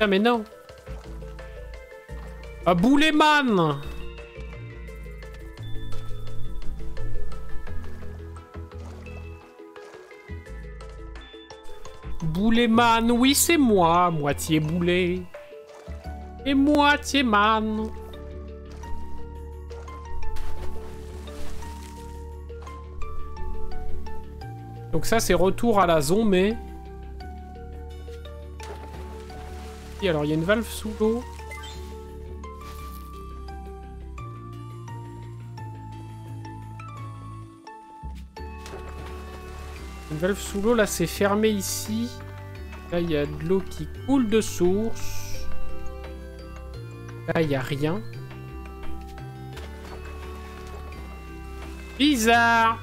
Ah mais non. Ah Bouleman. Bouleman, oui c'est moi, moitié boulet et moitié man. Donc ça c'est retour à la zombie. Et alors il y a une valve sous l'eau. Une valve sous l'eau, là c'est fermé ici. Là il y a de l'eau qui coule de source. Là il n'y a rien. Bizarre.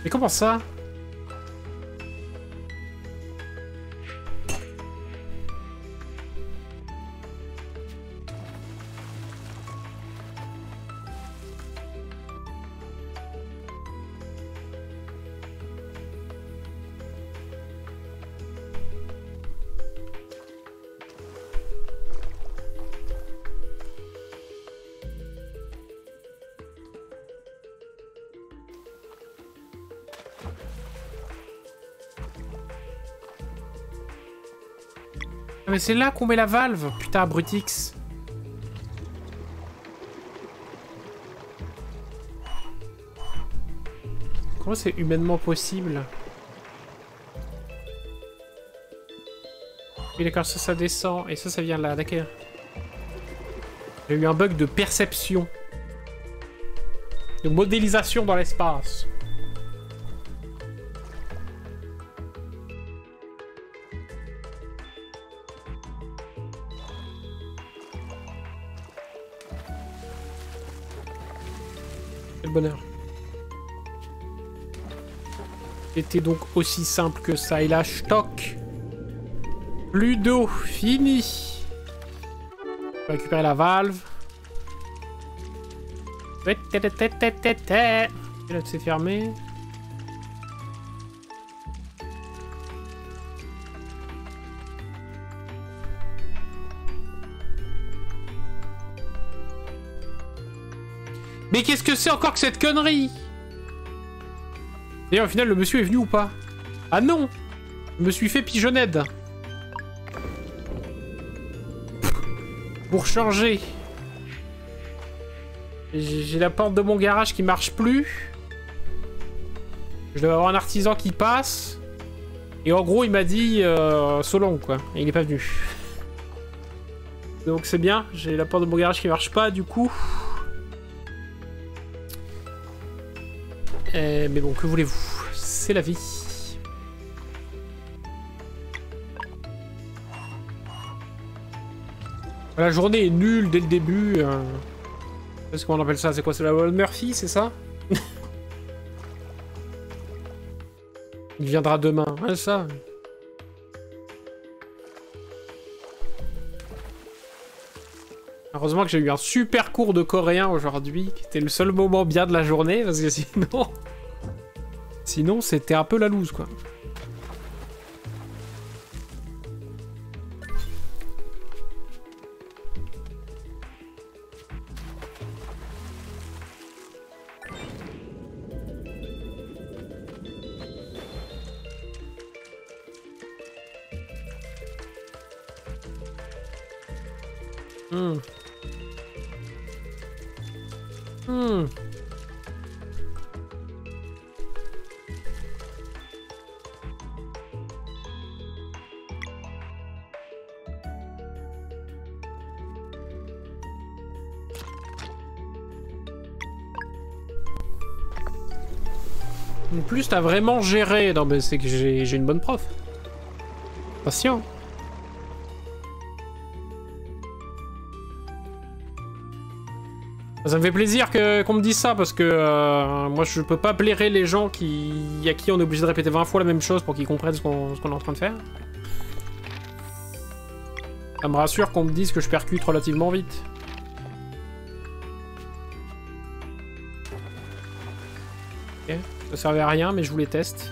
Mais comment ça? Ah mais c'est là qu'on met la valve. Putain, Brutix. Comment c'est humainement possible? Oui d'accord, ça descend. Et ça vient là, d'accord. J'ai eu un bug de perception. De modélisation dans l'espace. Quel bonheur. C'était donc aussi simple que ça. Et là, stock. Plus d'eau. Fini. On va récupérer la valve. Et là, c'est fermé. Mais qu'est-ce que c'est encore que cette connerie? D'ailleurs, au final, le monsieur est venu ou pas? Ah non! Je me suis fait pigeonnette. Pour changer. J'ai la porte de mon garage qui marche plus. Je dois avoir un artisan qui passe. Et en gros, il m'a dit so long, quoi. Et il est pas venu. Donc c'est bien. J'ai la porte de mon garage qui marche pas, du coup. Mais bon, que voulez-vous? C'est la vie. La journée est nulle dès le début. Qu'est-ce qu'on appelle ça? C'est quoi? C'est la loi de Murphy, c'est ça? Il viendra demain. Ouais, ça. Heureusement que j'ai eu un super cours de coréen aujourd'hui, qui était le seul moment bien de la journée, parce que sinon... Sinon, c'était un peu la loose, quoi. En plus, t'as vraiment géré. Non, mais c'est que j'ai une bonne prof. Patient. Ça me fait plaisir qu'on me dise ça, parce que moi, je peux pas blairer les gens à qui on est obligé de répéter 20 fois la même chose pour qu'ils comprennent ce qu'on est en train de faire. Ça me rassure qu'on me dise que je percute relativement vite. Ok. Ça servait à rien, mais je vous les teste.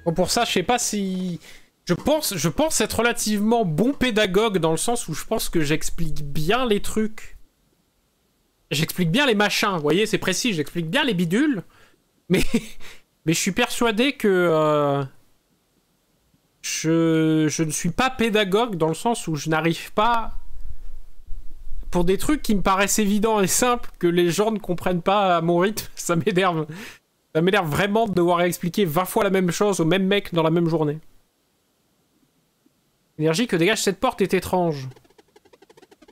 Bon, pour ça, je sais pas si... Je pense être relativement bon pédagogue dans le sens où je pense que j'explique bien les trucs. J'explique bien les machins, vous voyez, c'est précis, j'explique bien les bidules. Mais je suis persuadé que... je ne suis pas pédagogue dans le sens où je n'arrive pas... Pour des trucs qui me paraissent évidents et simples, que les gens ne comprennent pas à mon rythme, ça m'énerve. Ça m'énerve vraiment de devoir expliquer 20 fois la même chose au même mec dans la même journée. L'énergie que dégage cette porte est étrange.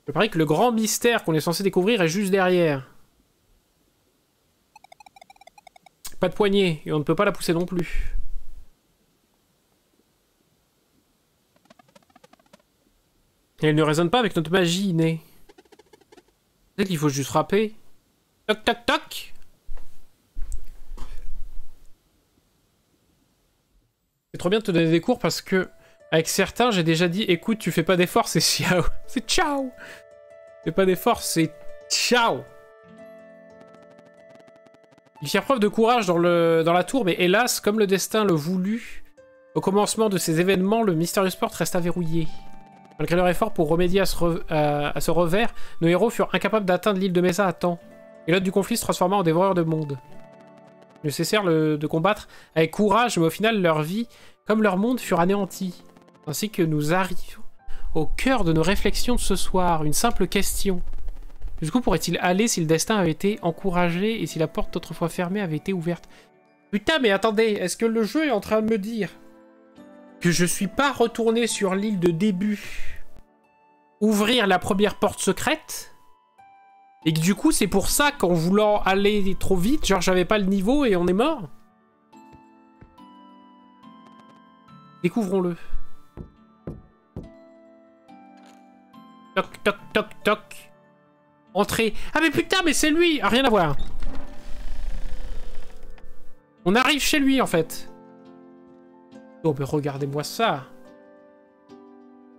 Je parie que le grand mystère qu'on est censé découvrir est juste derrière. Pas de poignée, et on ne peut pas la pousser non plus. Et elle ne résonne pas avec notre magie innée. Peut-être qu'il faut juste frapper. Toc toc toc. C'est trop bien de te donner des cours parce que avec certains j'ai déjà dit écoute tu fais pas d'efforts c'est ciao. C'est ciao. Fais pas d'efforts c'est ciao. Il fait preuve de courage dans la tour mais hélas comme le destin le voulut au commencement de ces événements le mystérieux sport resta verrouillé. Malgré leur effort pour remédier à ce revers, nos héros furent incapables d'atteindre l'île de Mesa à temps. Et l'hôte du conflit se transforma en dévoreur de monde. Ils ne cessèrent de combattre avec courage, mais au final, leur vie, comme leur monde, furent anéantis. Ainsi que nous arrivons au cœur de nos réflexions de ce soir. Une simple question. Jusqu'où pourrait-il aller si le destin avait été encouragé et si la porte autrefois fermée avait été ouverte? Putain, mais attendez, est-ce que le jeu est en train de me dire que je suis pas retourné sur l'île de début ouvrir la première porte secrète? Et que du coup, c'est pour ça qu'en voulant aller trop vite, genre j'avais pas le niveau et on est mort? Découvrons-le. Toc, toc, toc, toc. Entrée. Ah mais putain, mais c'est lui! Ah, rien à voir. On arrive chez lui, en fait. Oh, mais regardez-moi ça.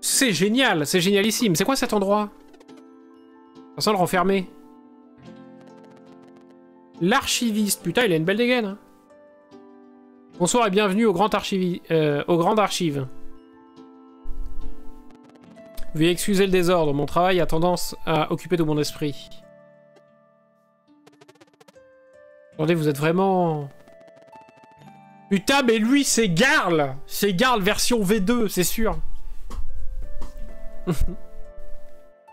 C'est génial, c'est génialissime. C'est quoi cet endroit? Ça sent le renfermer. L'archiviste. Putain, il a une belle dégaine. Hein. Bonsoir et bienvenue au Grand Archive. Veuillez excuser le désordre. Mon travail a tendance à occuper tout mon esprit. Attendez, vous êtes vraiment... Putain, mais lui, c'est Garl! C'est Garl version V2, c'est sûr.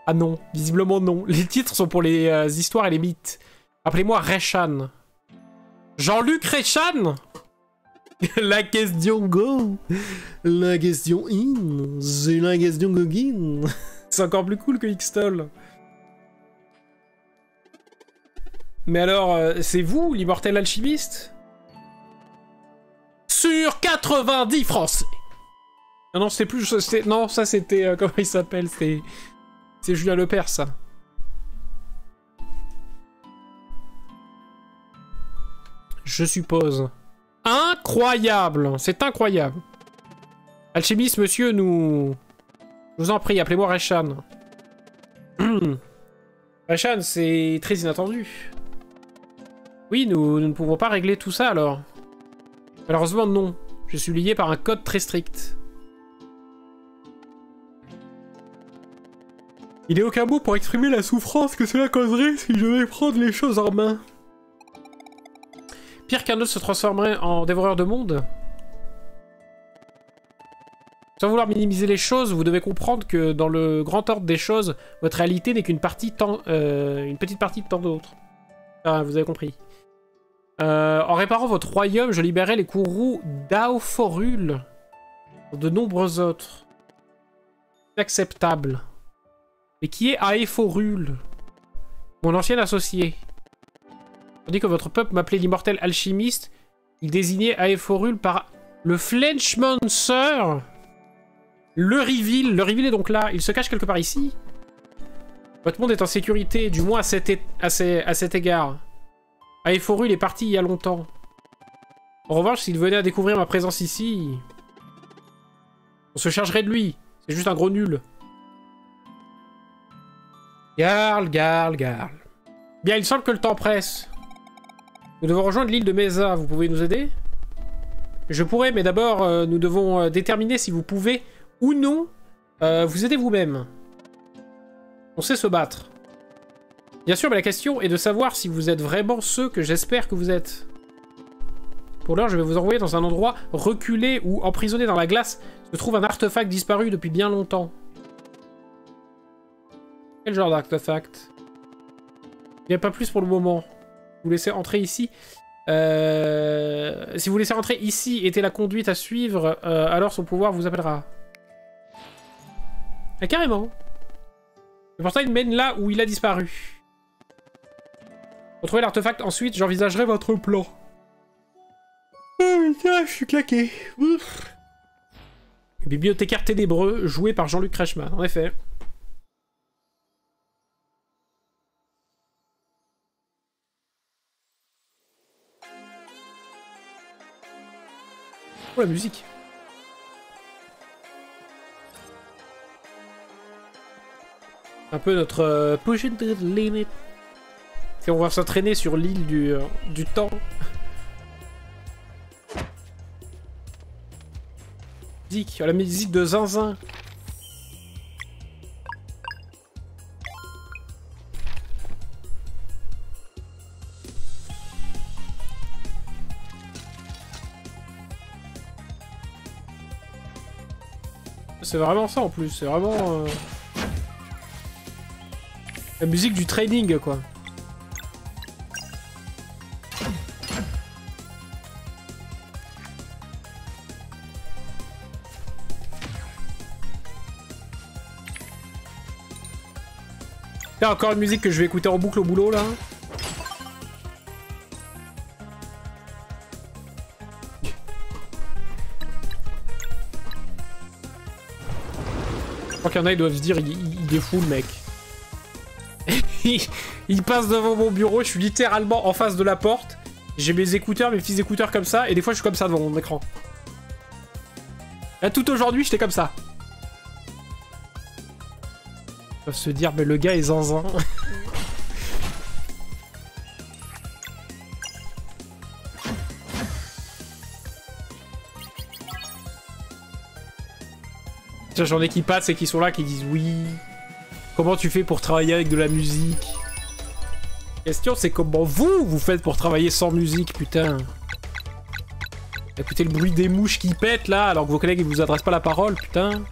Ah non, visiblement non. Les titres sont pour les histoires et les mythes. Appelez-moi Reshan. Jean-Luc Reshan? La question go. La question in. C'est la question gogin. C'est encore plus cool que Xtol. Mais alors, c'est vous, l'immortel alchimiste? Sur 90 Français. Ah non, c'était plus... Non, ça c'était... comment il s'appelle? C'est Julien Lepers, ça. Je suppose. Incroyable. C'est incroyable. Alchimiste, monsieur, nous... Je vous en prie, appelez-moi Reshan. Reshan, c'est très inattendu. Oui, nous ne pouvons pas régler tout ça, alors. Malheureusement, non. Je suis lié par un code très strict. Il est aucun mot pour exprimer la souffrance que cela causerait si je devais prendre les choses en main. Pire qu'un autre se transformerait en dévoreur de monde. Sans vouloir minimiser les choses, vous devez comprendre que dans le grand ordre des choses, votre réalité n'est qu'une partie une petite partie de tant d'autres. Ah, vous avez compris. En réparant votre royaume, je libérerai les courroux d'Aoforul pour de nombreux autres. C'est acceptable. Mais qui est Aeforul? Mon ancien associé. Tandis que votre peuple m'appelait l'immortel alchimiste, il désignait Aeforul par le Flenchmancer. Le reveal est donc là. Il se cache quelque part ici. Votre monde est en sécurité, du moins à cet égard. Aeforul est parti il y a longtemps. En revanche, s'il venait à découvrir ma présence ici, on se chargerait de lui. C'est juste un gros nul. Garl. Bien, il semble que le temps presse. Nous devons rejoindre l'île de Mesa. Vous pouvez nous aider? Je pourrais, mais d'abord, nous devons déterminer si vous pouvez ou non vous aider vous-même. On sait se battre. Bien sûr, mais la question est de savoir si vous êtes vraiment ceux que j'espère que vous êtes. Pour l'heure, je vais vous envoyer dans un endroit reculé où, emprisonné dans la glace, se trouve un artefact disparu depuis bien longtemps. Quel genre d'artefact? Il n'y a pas plus pour le moment. Vous laissez entrer ici. Si vous laissez entrer ici était la conduite à suivre, alors son pouvoir vous appellera. Ah, carrément. Le portail mène là où il a disparu. Retrouvez l'artefact, ensuite j'envisagerai votre plan. Oh putain, je suis claqué. Ouf. Bibliothécaire ténébreux, joué par Jean-Luc Reichmann, en effet. Oh, la musique. Un peu notre pushing the limit. Et on va s'entraîner sur l'île du temps. Musique, la musique de Zinzin. C'est vraiment ça en plus, c'est vraiment la musique du training quoi. Là encore une musique que je vais écouter en boucle au boulot là. Je crois qu'il y en a, ils doivent se dire, il défoule le mec. il passe devant mon bureau, je suis littéralement en face de la porte. J'ai mes écouteurs, mes petits écouteurs comme ça, et des fois je suis comme ça devant mon écran. Là, tout aujourd'hui, j'étais comme ça. Ils peuvent se dire, mais le gars est zinzin. J'en ai qui passent et qui sont là, qui disent oui. Comment tu fais pour travailler avec de la musique? La question c'est comment vous faites pour travailler sans musique, putain. Écoutez le bruit des mouches qui pètent là, alors que vos collègues ils vous adressent pas la parole, putain.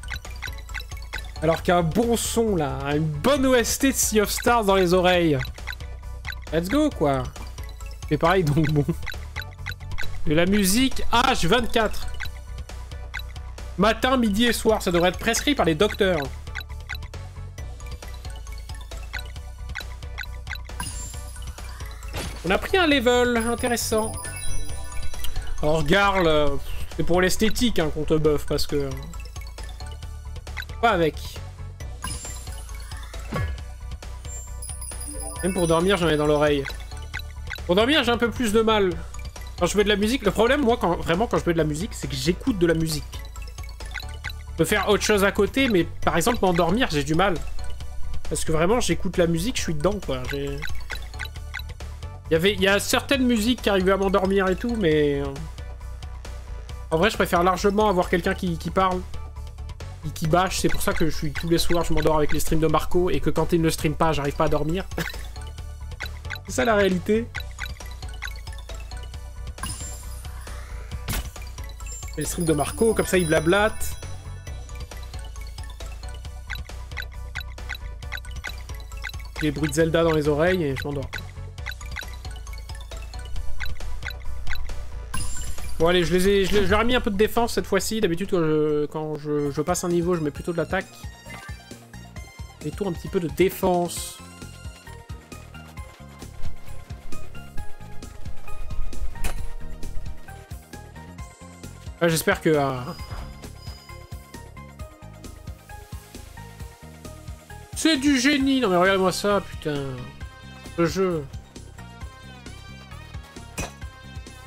Alors qu'un bon son là, une bonne OST de Sea of Stars dans les oreilles. Let's go quoi. C'est pareil donc bon. De la musique H24. Matin, midi et soir, ça devrait être prescrit par les docteurs. On a pris un level intéressant. Alors Garl, c'est pour l'esthétique hein, qu'on te buff parce que... Pas avec. Même pour dormir, j'en ai dans l'oreille. Pour dormir, j'ai un peu plus de mal. Quand je mets de la musique, le problème, moi, vraiment, quand je mets de la musique, c'est que j'écoute de la musique. Je peux faire autre chose à côté, mais par exemple, m'endormir, j'ai du mal. Parce que vraiment, j'écoute la musique, je suis dedans, quoi. Il y a certaines musiques qui arrivaient à m'endormir et tout, mais... En vrai, je préfère largement avoir quelqu'un qui parle, qui bâche. C'est pour ça que tous les soirs, je m'endors avec les streams de Marco, et que quand il ne stream pas, j'arrive pas à dormir. C'est ça la réalité. Les streams de Marco, comme ça, il blablate. J'ai les bruits de Zelda dans les oreilles, et je m'endors. Bon allez, je leur ai mis un peu de défense cette fois-ci. D'habitude quand je passe un niveau, je mets plutôt de l'attaque. Et tout un petit peu de défense. J'espère que... C'est du génie. Non mais regarde-moi ça, putain. Ce jeu...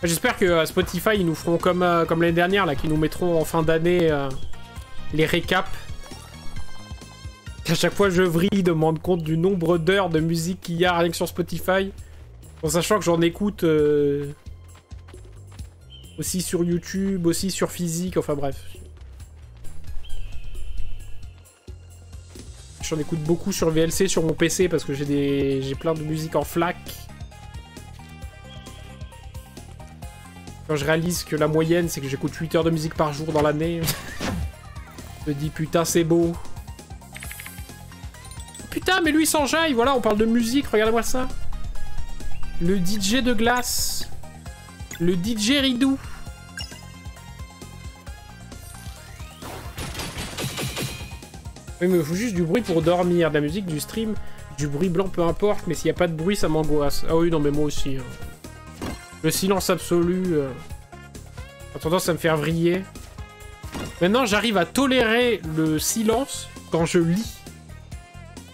J'espère que Spotify, ils nous feront comme l'année dernière, là, qu'ils nous mettront en fin d'année les récaps. À chaque fois, je vrille de me rendre compte du nombre d'heures de musique qu'il y a rien que sur Spotify. En sachant que j'en écoute aussi sur YouTube, aussi sur physique, enfin bref. J'en écoute beaucoup sur VLC, sur mon PC, parce que j'ai plein de musique en FLAC. Quand je réalise que la moyenne, c'est que j'écoute 8 heures de musique par jour dans l'année, je me dis putain, c'est beau. Putain, mais lui s'enjaille, voilà, on parle de musique, regardez-moi ça. Le DJ de glace. Le DJ Ridou. Oui, mais il faut juste du bruit pour dormir, de la musique, du stream, du bruit blanc, peu importe, mais s'il n'y a pas de bruit, ça m'angoisse. Ah oui, non, mais moi aussi. Hein. Le silence absolu a tendance à me faire vriller. Maintenant, j'arrive à tolérer le silence quand je lis.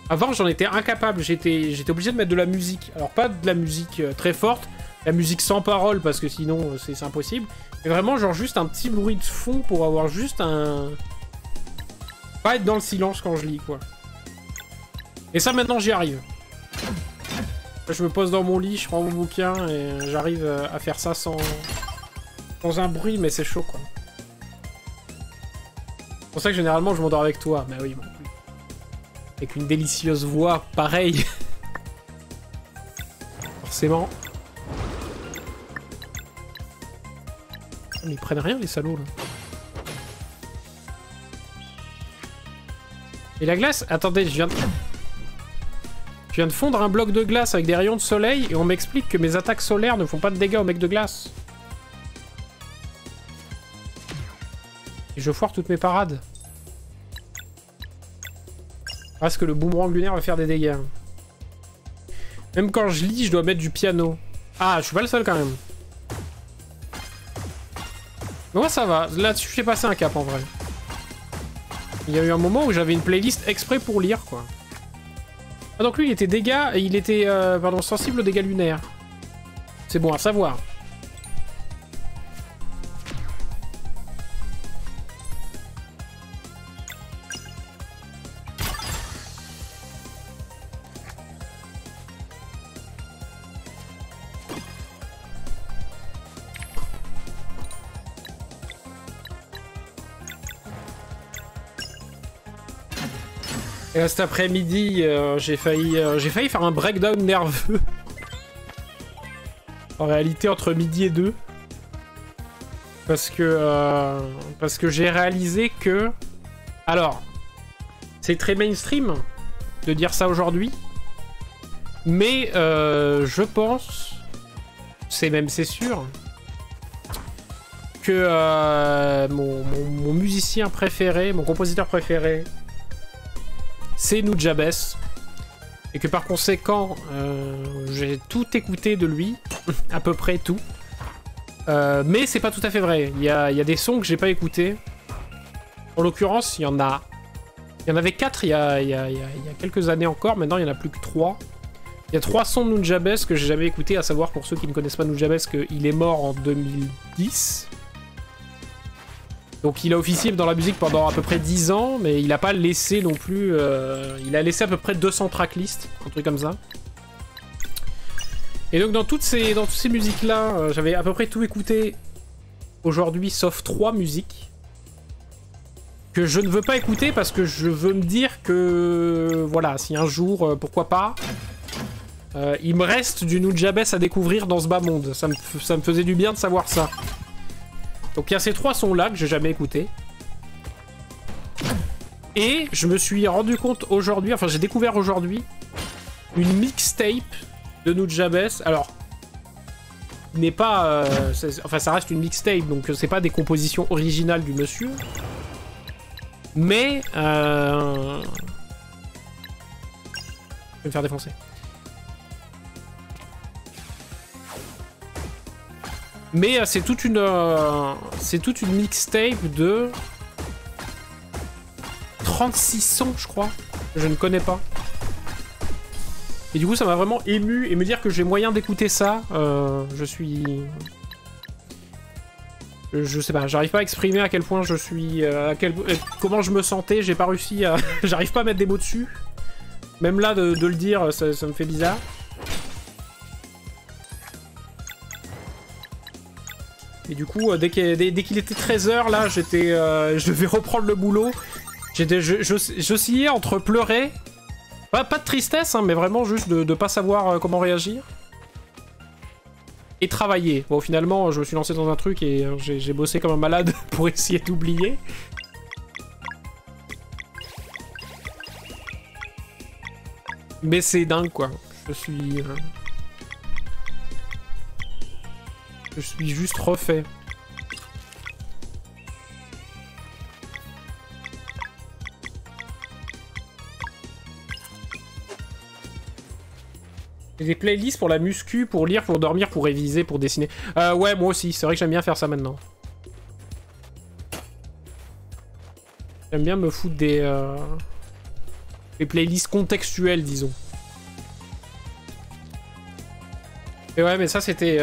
Avant, j'en étais incapable. J'étais obligé de mettre de la musique. Alors, pas de la musique très forte. La musique sans parole, parce que sinon, c'est impossible. Mais vraiment, genre juste un petit bruit de fond pour avoir juste un... Pas être dans le silence quand je lis, quoi. Et ça, maintenant, j'y arrive. Je me pose dans mon lit, je prends mon bouquin et j'arrive à faire ça sans un bruit, mais c'est chaud, quoi. C'est pour ça que généralement je m'endors avec toi. Bah oui, bon. Avec une délicieuse voix, pareil. Forcément. Mais ils prennent rien, les salauds, là. Et la glace... Attendez, je viens de fondre un bloc de glace avec des rayons de soleil et on m'explique que mes attaques solaires ne font pas de dégâts aux mecs de glace. Et je foire toutes mes parades. Parce que le boomerang lunaire va faire des dégâts. Même quand je lis, je dois mettre du piano. Ah, je suis pas le seul quand même. Mais moi ça va, là-dessus j'ai passé un cap en vrai. Il y a eu un moment où j'avais une playlist exprès pour lire, quoi. Ah donc lui il était sensible aux dégâts lunaires. C'est bon à savoir. Et là, cet après-midi, j'ai failli faire un breakdown nerveux. En réalité, entre midi et 2. Parce que j'ai réalisé que... Alors, c'est très mainstream de dire ça aujourd'hui. Mais je pense, c'est sûr, que mon musicien préféré, mon compositeur préféré, c'est Nujabes. Et que par conséquent, j'ai tout écouté de lui, à peu près tout. Mais c'est pas tout à fait vrai. Il y a des sons que j'ai pas écoutés. En l'occurrence, il y en avait 4 il y a quelques années encore. Maintenant, il y en a plus que 3. Il y a 3 sons de Nujabes que j'ai jamais écoutés, à savoir pour ceux qui ne connaissent pas Nujabes qu'il est mort en 2010. Donc il a officié dans la musique pendant à peu près 10 ans, mais il a pas laissé non plus... il a laissé à peu près 200 tracklists, un truc comme ça. Et donc dans toutes ces musiques-là, j'avais à peu près tout écouté aujourd'hui, sauf 3 musiques. Que je ne veux pas écouter parce que je veux me dire que... Voilà, si un jour, pourquoi pas... il me reste du Nujabes à découvrir dans ce bas monde. Ça me faisait du bien de savoir ça. Donc il y a ces 3 sons là que j'ai jamais écoutés. Et je me suis rendu compte aujourd'hui, enfin j'ai découvert aujourd'hui, une mixtape de Nujabes. Alors, il n'est pas... enfin ça reste une mixtape, donc c'est pas des compositions originales du monsieur. Mais... Je vais me faire défoncer. Mais c'est toute une mixtape de 36 sons, je crois. Je ne connais pas. Et du coup, ça m'a vraiment ému. Et me dire que j'ai moyen d'écouter ça, je suis... Je sais pas, j'arrive pas à exprimer à quel point je suis... comment je me sentais, j'ai pas réussi à... J'arrive pas à mettre des mots dessus. Même là, de le dire, ça me fait bizarre. Et du coup, dès qu'il était 13h, là, j'étais... je devais reprendre le boulot. J'oscillais entre pleurer. Pas de tristesse, hein, mais vraiment juste de pas savoir comment réagir. Et travailler. Bon, finalement, je me suis lancé dans un truc et j'ai bossé comme un malade pour essayer d'oublier. Mais c'est dingue, quoi. Je suis juste refait. J'ai des playlists pour la muscu, pour lire, pour dormir, pour réviser, pour dessiner. Ouais, moi aussi. C'est vrai que j'aime bien faire ça maintenant. J'aime bien me foutre des playlists contextuelles, disons. Et ouais, mais ça, c'était...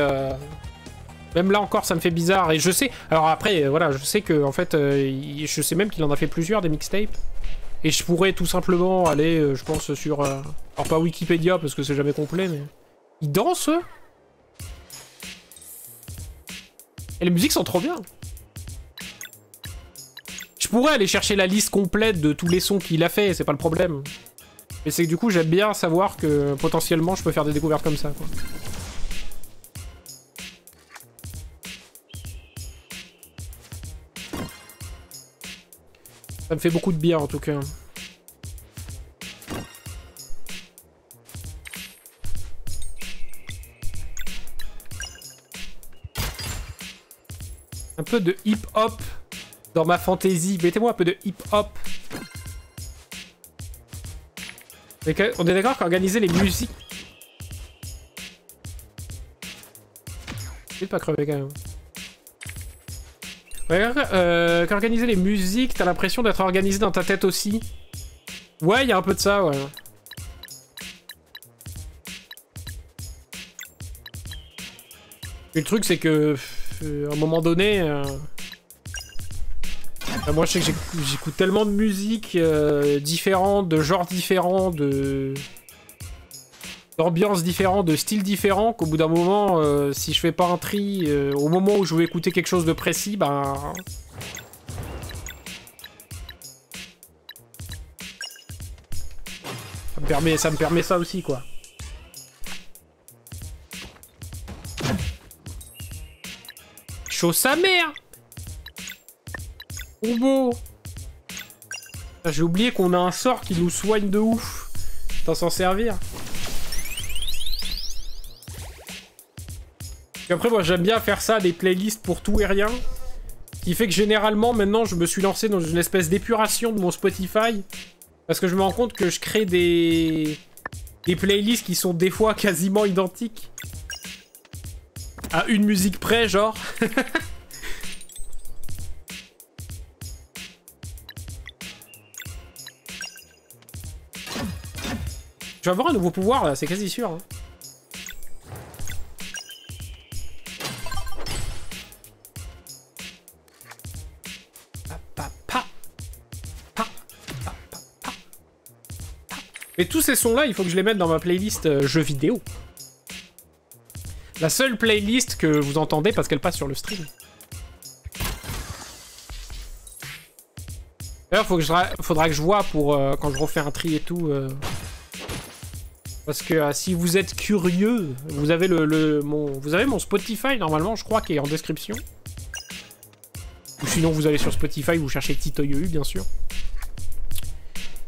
Même là encore, ça me fait bizarre. Et je sais... Alors après, voilà, je sais que en fait... je sais même qu'il en a fait plusieurs, des mixtapes. Et je pourrais tout simplement aller, je pense, sur... alors pas Wikipédia, parce que c'est jamais complet, mais... Ils dansent, eux? Et les musiques sont trop bien. Je pourrais aller chercher la liste complète de tous les sons qu'il a fait, c'est pas le problème. Mais c'est que du coup, j'aime bien savoir que potentiellement, je peux faire des découvertes comme ça, quoi. Ça me fait beaucoup de bien, en tout cas. Un peu de hip-hop dans ma fantaisie. Mettez-moi un peu de hip-hop. On est d'accord qu'organiser les musiques... Je vais pas crever, quand même. Ouais, qu'organiser les musiques, t'as l'impression d'être organisé dans ta tête aussi. Ouais, il y a un peu de ça, ouais. Et le truc, c'est que... à un moment donné... moi, je sais que j'écoute tellement de musique différentes, de genres différents, d'ambiances différentes, de styles différents, qu'au bout d'un moment, si je fais pas un tri, au moment où je veux écouter quelque chose de précis, ben... ça me permet ça aussi, quoi. Chaud sa mère! Oh beau! J'ai oublié qu'on a un sort qui nous soigne de ouf. T'en s'en servir. Et après, moi, j'aime bien faire ça, des playlists pour tout et rien. Ce qui fait que généralement, maintenant, je me suis lancé dans une espèce d'épuration de mon Spotify. Parce que je me rends compte que je crée des playlists qui sont des fois quasiment identiques. À une musique près, genre. Je vais avoir un nouveau pouvoir, là, c'est quasi sûr. Hein. Mais tous ces sons-là, il faut que je les mette dans ma playlist jeux vidéo. La seule playlist que vous entendez parce qu'elle passe sur le stream. D'ailleurs, faudra que je vois pour quand je refais un tri et tout. Parce que si vous êtes curieux, vous avez vous avez mon Spotify normalement, je crois, qui est en description. Ou sinon, vous allez sur Spotify, vous cherchez Titoyeu, bien sûr.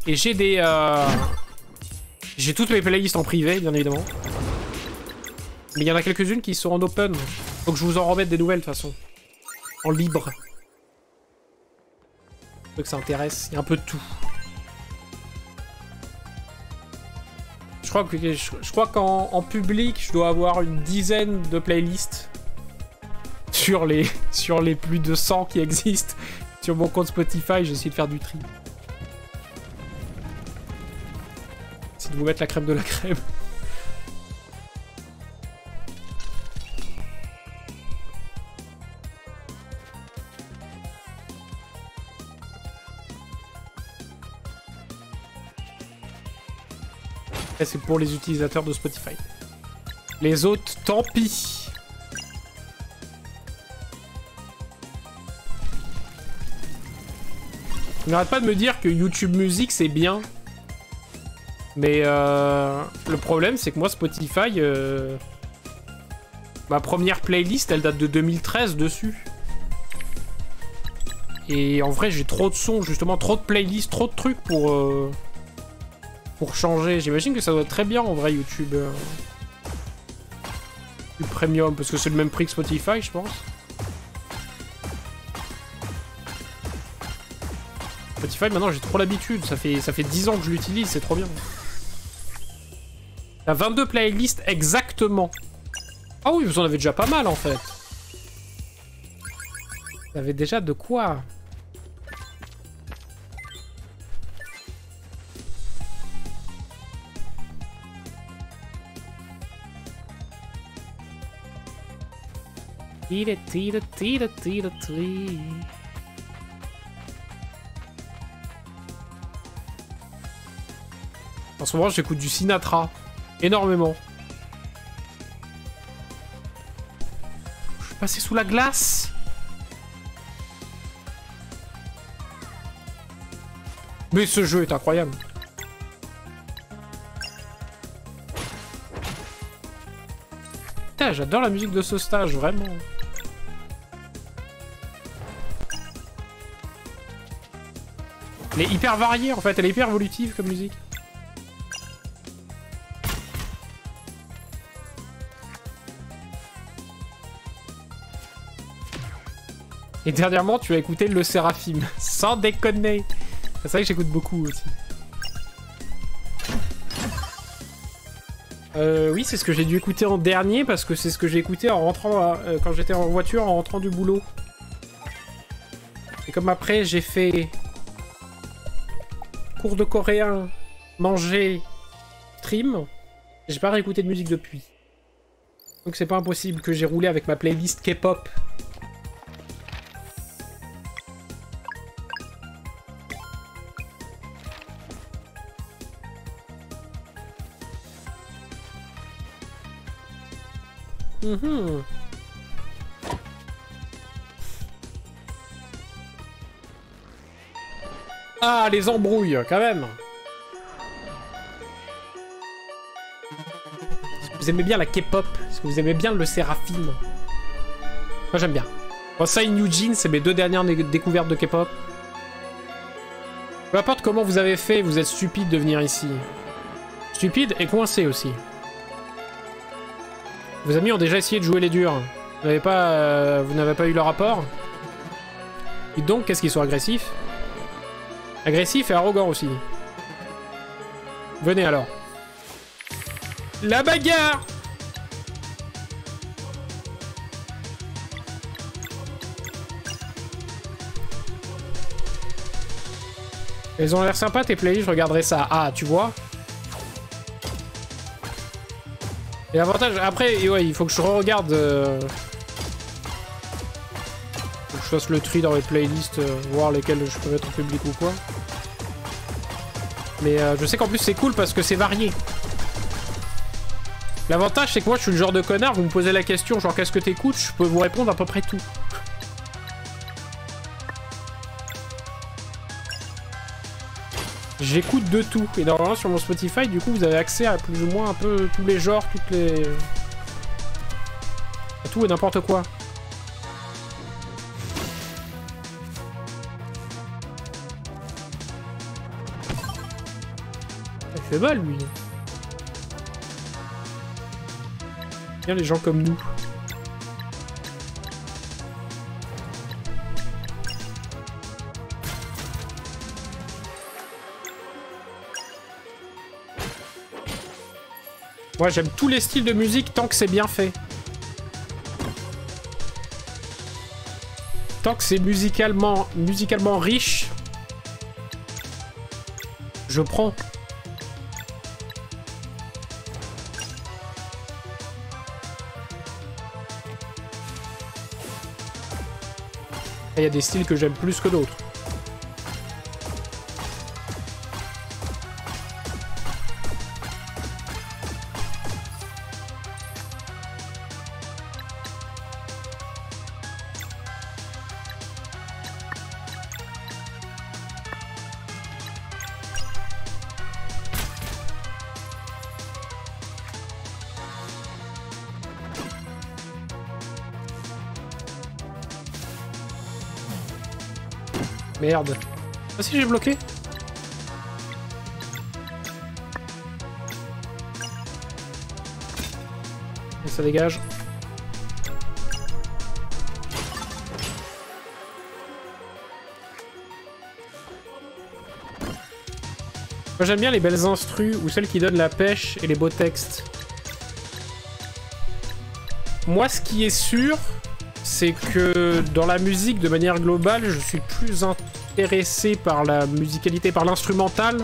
Et j'ai j'ai toutes mes playlists en privé, bien évidemment. Mais il y en a quelques-unes qui sont en open. Faut que je vous en remette des nouvelles, de toute façon. En libre. Faut que ça intéresse. Il y a un peu de tout. Je crois qu'en public, je dois avoir une dizaine de playlists. Sur les plus de 100 qui existent. Sur mon compte Spotify, j'essaie de faire du tri. C'est de vous mettre la crème de la crème. Et c'est pour les utilisateurs de Spotify. Les autres, tant pis. On n'arrête pas de me dire que YouTube Music c'est bien. Mais le problème c'est que moi Spotify, ma première playlist elle date de 2013 dessus. Et en vrai j'ai trop de sons, justement trop de playlists, trop de trucs pour changer. J'imagine que ça doit être très bien en vrai YouTube. Du premium, parce que c'est le même prix que Spotify je pense. Spotify maintenant j'ai trop l'habitude, ça fait 10 ans que je l'utilise, c'est trop bien. T'as 22 playlists exactement. Ah oui, vous en avez déjà pas mal en fait. Vous avez déjà de quoi. En ce moment, j'écoute du Sinatra. Énormément. Je suis passé sous la glace. Mais ce jeu est incroyable. Putain, j'adore la musique de ce stage, vraiment. Elle est hyper variée en fait, elle est hyper évolutive comme musique. Et dernièrement, tu as écouté Le Séraphim. Sans déconner. C'est vrai que j'écoute beaucoup aussi. Oui, c'est ce que j'ai dû écouter en dernier parce que c'est ce que j'ai écouté en rentrant quand j'étais en voiture en rentrant du boulot. Et comme après j'ai fait cours de coréen, manger, stream, j'ai pas réécouté de musique depuis. Donc c'est pas impossible que j'ai roulé avec ma playlist K-pop. Ah, les embrouilles, quand même. Est-ce que vous aimez bien la K-pop? Est-ce que vous aimez bien le Séraphim? Moi, j'aime bien. Bon, ça et New Jeans, c'est mes deux dernières découvertes de K-pop. Peu importe comment vous avez fait, vous êtes stupide de venir ici. Stupide et coincé aussi. Vos amis ont déjà essayé de jouer les durs. Vous n'avez pas eu le rapport? Et donc, qu'est-ce qu'ils sont agressifs? Agressifs et arrogants aussi. Venez alors. La bagarre! Elles ont l'air sympas tes playlists, je regarderai ça. Ah, tu vois? Et l'avantage, après, ouais, il faut que je re-regarde... Faut que je fasse le tri dans mes playlists, voir lesquelles je peux mettre en public ou quoi. Mais je sais qu'en plus c'est cool parce que c'est varié. L'avantage c'est que moi je suis le genre de connard, vous me posez la question genre qu'est-ce que t'écoutes, je peux vous répondre à peu près tout. J'écoute de tout. Et normalement sur mon Spotify du coup vous avez accès à plus ou moins un peu tous les genres, toutes les... à tout et n'importe quoi. Il fait mal lui. Bien les gens comme nous. Moi j'aime tous les styles de musique tant que c'est bien fait. Tant que c'est musicalement riche, je prends. Il y a des styles que j'aime plus que d'autres. Merde. Ah si, j'ai bloqué. Et ça dégage. Moi j'aime bien les belles instrus ou celles qui donnent la pêche et les beaux textes. Moi ce qui est sûr, c'est que dans la musique, de manière globale, je suis plus intéressé par la musicalité, par l'instrumental,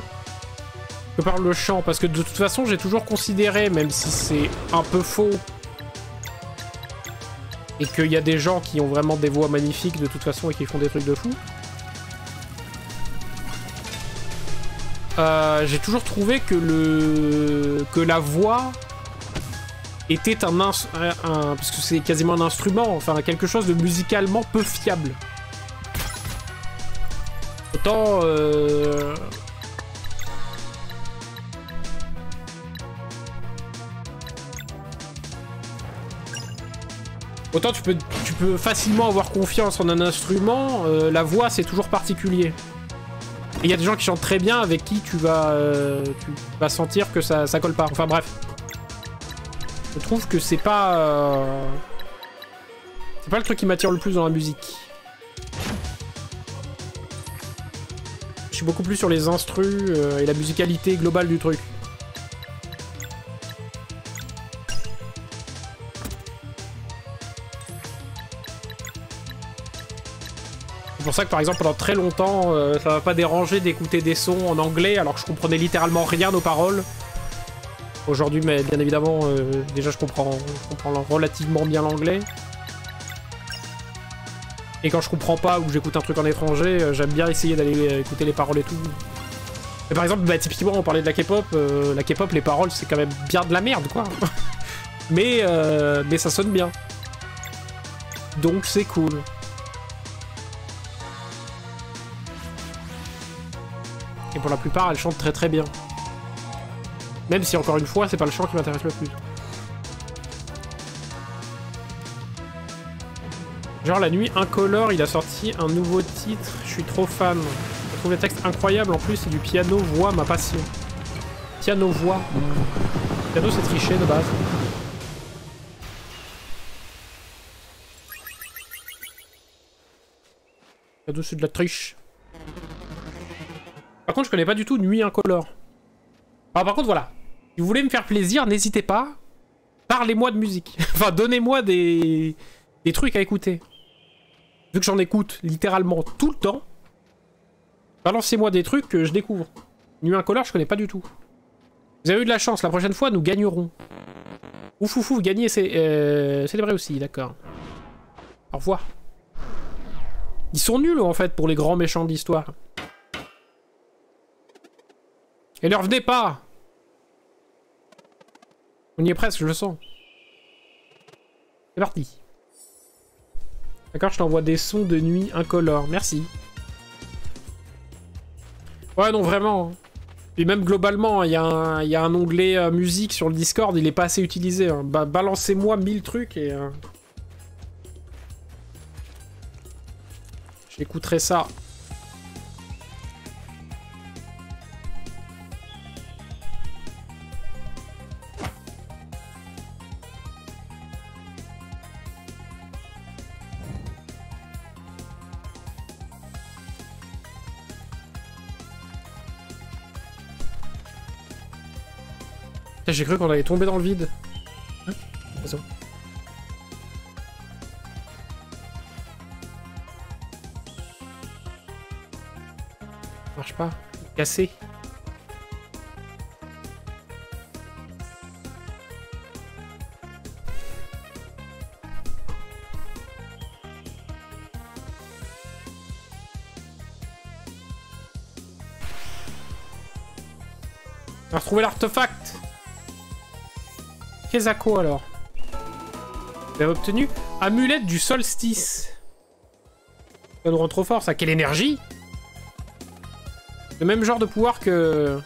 que par le chant. Parce que de toute façon, j'ai toujours considéré, même si c'est un peu faux, et qu'il y a des gens qui ont vraiment des voix magnifiques de toute façon et qui font des trucs de fou, j'ai toujours trouvé que la voix était parce que c'est quasiment un instrument, enfin quelque chose de musicalement peu fiable. Autant autant tu peux facilement avoir confiance en un instrument, la voix c'est toujours particulier. Et il y a des gens qui chantent très bien avec qui tu vas sentir que ça colle pas. Enfin bref. Je trouve que c'est pas le truc qui m'attire le plus dans la musique. Je suis beaucoup plus sur les instrus et la musicalité globale du truc. C'est pour ça que par exemple pendant très longtemps ça m'a pas dérangé d'écouter des sons en anglais alors que je comprenais littéralement rien aux paroles. Aujourd'hui, mais bien évidemment, déjà je comprends relativement bien l'anglais. Et quand je comprends pas ou que j'écoute un truc en étranger, j'aime bien essayer d'aller écouter les paroles et tout. Et par exemple, bah, typiquement, on parlait de la K-pop. La K-pop, les paroles, c'est quand même bien de la merde, quoi. mais ça sonne bien. Donc c'est cool. Et pour la plupart, elles chantent très très bien. Même si, encore une fois, c'est pas le chant qui m'intéresse le plus. Genre, la nuit incolore, il a sorti un nouveau titre. Je suis trop fan. Je trouve les textes incroyables. En plus, c'est du piano-voix, ma passion. Piano-voix. Piano, c'est triché de base. Cadeau, c'est de la triche. Par contre, je connais pas du tout Nuit Incolore. Alors par contre, voilà. Si vous voulez me faire plaisir, n'hésitez pas. Parlez-moi de musique. Enfin, donnez-moi des trucs à écouter. Vu que j'en écoute littéralement tout le temps, balancez-moi des trucs que je découvre. Nuit Incolore, je connais pas du tout. Vous avez eu de la chance, la prochaine fois, nous gagnerons. Ouf, ouf, ouf, gagner, c'est célébrer aussi, d'accord. Au revoir. Ils sont nuls, en fait, pour les grands méchants de l'histoire. Et ne revenez pas! On y est presque, je le sens. C'est parti. D'accord, je t'envoie des sons de Nuit Incolore. Merci. Ouais, non, vraiment. Et même globalement, il y a un onglet musique sur le Discord, il est pas assez utilisé. Hein. Bah, balancez-moi 1000 trucs et... J'écouterai ça. J'ai cru qu'on allait tomber dans le vide. Hein? Raison. Marche pas. Cassé. On va retrouver l'artefact. Qu'est-ce à quoi alors? Vous avez obtenu amulette du solstice. Ça nous rend trop fort ça. Quelle énergie! Le même genre de pouvoir que...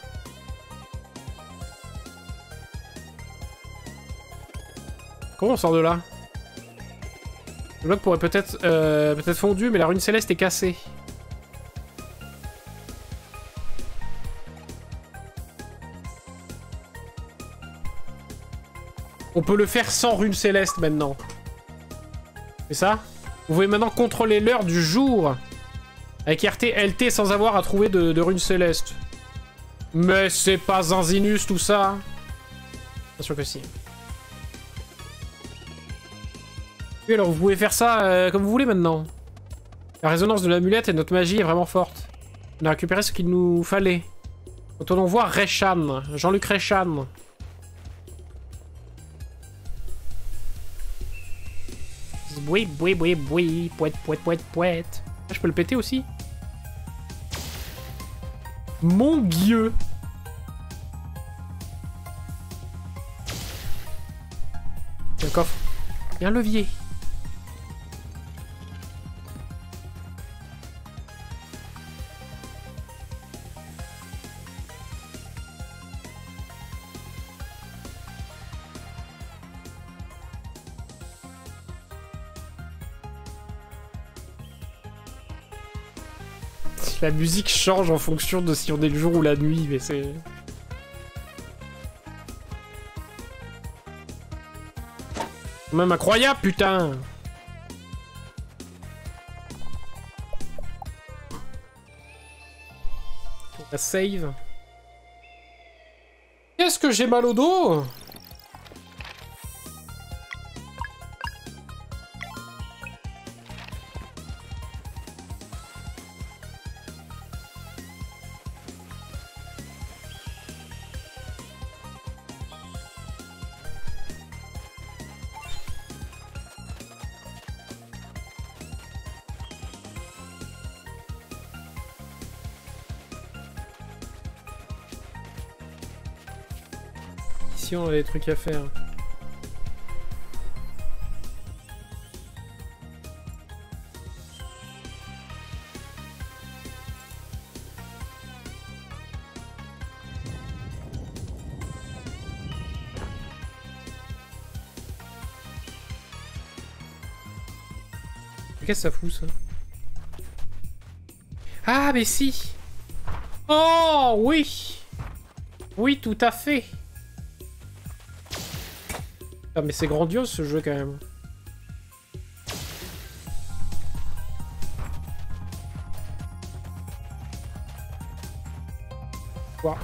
Comment on sort de là? Le bloc pourrait peut-être fondu, mais la rune céleste est cassée. On peut le faire sans rune céleste maintenant. C'est ça? Vous pouvez maintenant contrôler l'heure du jour avec RT, LT sans avoir à trouver de rune céleste. Mais c'est pas Zinzinus tout ça. Bien sûr que si. Oui, alors vous pouvez faire ça comme vous voulez maintenant. La résonance de l'amulette et notre magie est vraiment forte. On a récupéré ce qu'il nous fallait. Retournons voir Reshan, Jean-Luc Reshan. Oui, oui, oui, oui, pouette, pouette, pouette, pouette. Ah, je peux le péter aussi? Mon Dieu! Il y a un coffre. Il y a un levier. La musique change en fonction de si on est le jour ou la nuit, mais c'est... C'est même incroyable, putain! On va save. Qu'est-ce que j'ai mal au dos? On a des trucs à faire. Qu'est-ce que ça fout ça? Ah mais si! Oh oui! Oui, tout à fait! Ah mais c'est grandiose ce jeu quand même.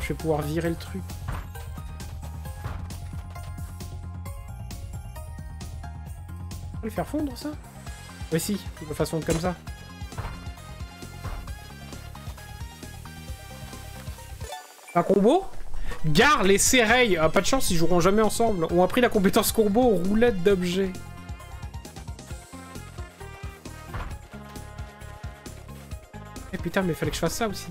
Je vais pouvoir virer le truc. On peut le faire fondre, ça? Oui, si, de façon comme ça. Un combo? Gare les Séreilles, ah, pas de chance, ils joueront jamais ensemble. Ont appris la compétence combo aux roulettes d'objets. Eh putain, mais fallait que je fasse ça aussi.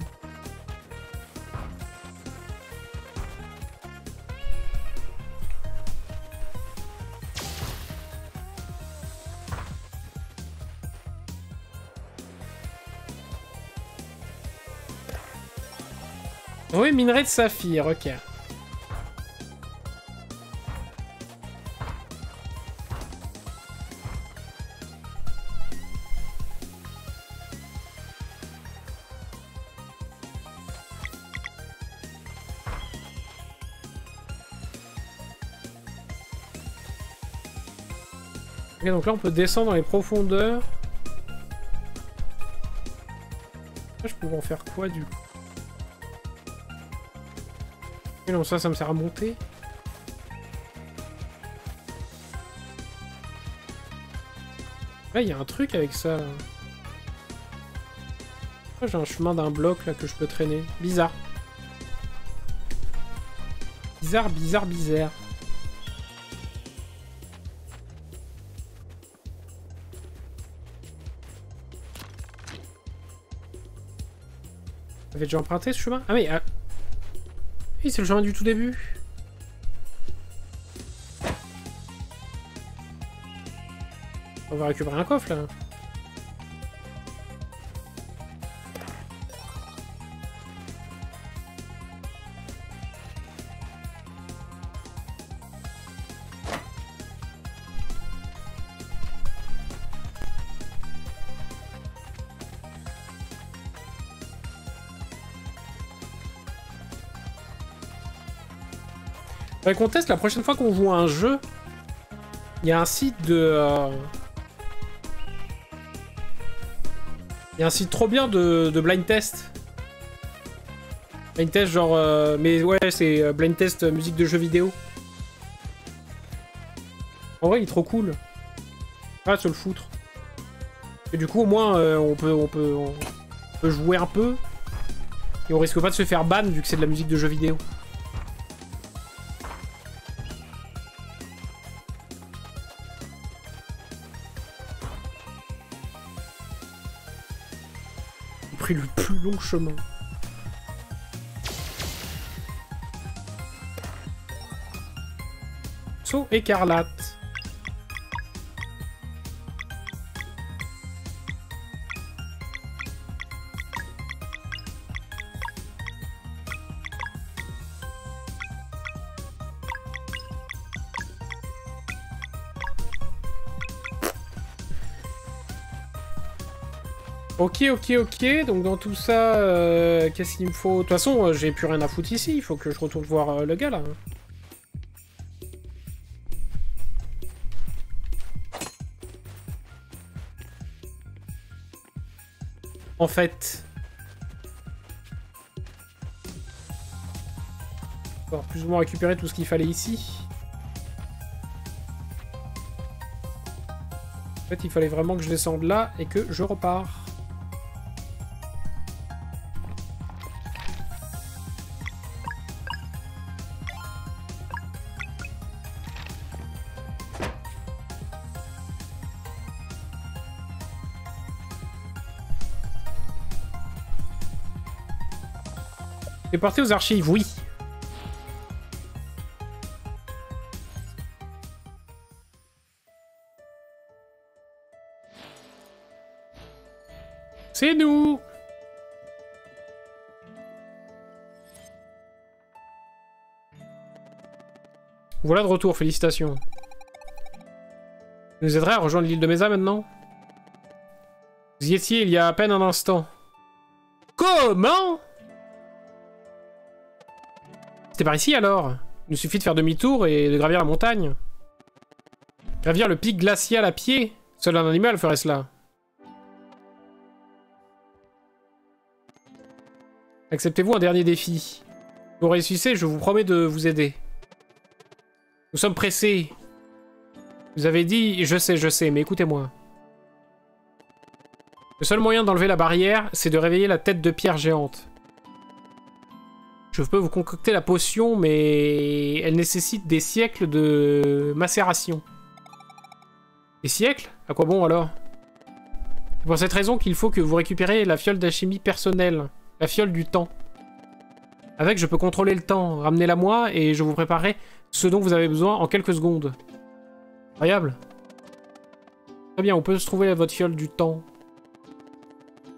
Oui, minerai de saphir, ok. Ok, donc là on peut descendre dans les profondeurs. Là, je pourrais en faire quoi du coup? Et non, ça me sert à monter. Là, il y a un truc avec ça. J'ai un chemin d'un bloc là que je peux traîner. Bizarre. Bizarre, bizarre, bizarre. T'avais déjà emprunté ce chemin? Ah mais... Oui, c'est le chemin du tout début. On va récupérer un coffre là. Faudrait qu'on teste la prochaine fois qu'on joue à un jeu. Il y a un site de... Il y a un site trop bien de blind test. Blind test genre... Mais ouais, c'est blind test musique de jeux vidéo. En vrai, il est trop cool. Ah, se le foutre. Et du coup, au moins, on peut jouer un peu. Et on risque pas de se faire ban vu que c'est de la musique de jeux vidéo. Le plus long chemin. Saut écarlate. Ok, donc dans tout ça, qu'est-ce qu'il me faut? De toute façon, j'ai plus rien à foutre ici, il faut que je retourne voir le gars là. En fait... On va plus ou moins récupérer tout ce qu'il fallait ici. En fait, il fallait vraiment que je descende là et que je repars. Déporté aux archives, oui. C'est nous. Voilà de retour, félicitations. Vous nous aiderez à rejoindre l'île de Mesa maintenant? Vous y étiez il y a à peine un instant. Comment? C'était par ici alors? Il nous suffit de faire demi-tour et de gravir la montagne. Gravir le pic glacial à pied? Seul un animal ferait cela. Acceptez-vous un dernier défi? Vous réussissez, je vous promets de vous aider. Nous sommes pressés. Vous avez dit, je sais, mais écoutez-moi. Le seul moyen d'enlever la barrière, c'est de réveiller la tête de pierre géante. Je peux vous concocter la potion, mais elle nécessite des siècles de macération. Des siècles? À quoi bon alors? C'est pour cette raison qu'il faut que vous récupérez la fiole d'alchimie personnelle, la fiole du temps. Avec, je peux contrôler le temps. Ramenez-la moi et je vous préparerai ce dont vous avez besoin en quelques secondes. Incroyable. Très bien, on peut se trouver votre fiole du temps.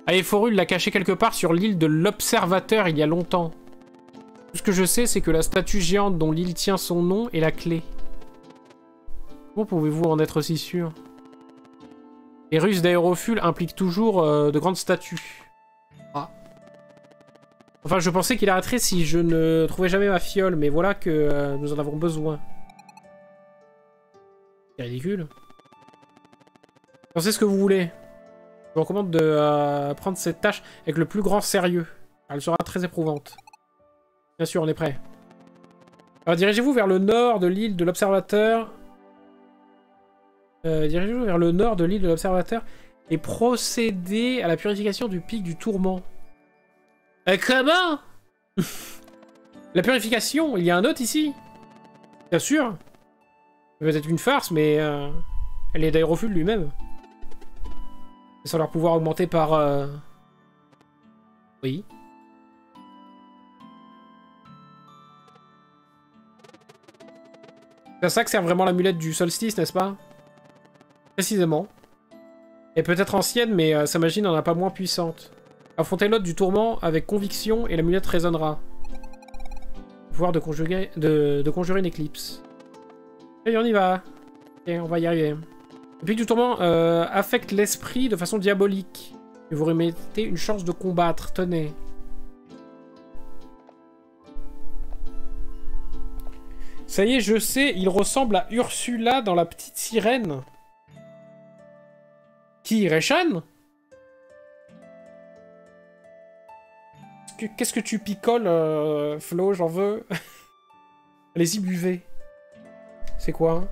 Aeforul l'a cachée quelque part sur l'île de l'Observateur il y a longtemps. Tout ce que je sais, c'est que la statue géante dont l'île tient son nom est la clé. Comment pouvez-vous en être si sûr? Les Russes d'Aéroful impliquent toujours de grandes statues. Ah. Enfin, je pensais qu'il arrêterait si je ne trouvais jamais ma fiole, mais voilà que nous en avons besoin. C'est ridicule. Pensez ce que vous voulez. Je vous recommande de prendre cette tâche avec le plus grand sérieux. Elle sera très éprouvante. Bien sûr, on est prêt. Alors, dirigez-vous vers le nord de l'île de l'Observateur. Dirigez-vous vers le nord de l'île de l'Observateur et procédez à la purification du pic du tourment. Comment? La purification, il y a un hôte ici? Bien sûr. Peut-être une farce, mais elle est d'Aéroful lui-même. Sans leur pouvoir augmenter par... Oui. C'est à ça que sert vraiment l'amulette du solstice, n'est-ce pas? Précisément. Elle peut être ancienne, mais sa magie n'en a pas moins puissante. Affrontez l'hôte du tourment avec conviction et l'amulette résonnera. Pouvoir de conjurer une éclipse. Et on y va. Ok, on va y arriver. Le pic du tourment affecte l'esprit de façon diabolique. Et vous remettez une chance de combattre. Tenez. Ça y est, je sais, il ressemble à Ursula dans La Petite Sirène. Qui, Reshan? Qu'est-ce que tu picoles, Flo? J'en veux. Allez-y, buvez. C'est quoi?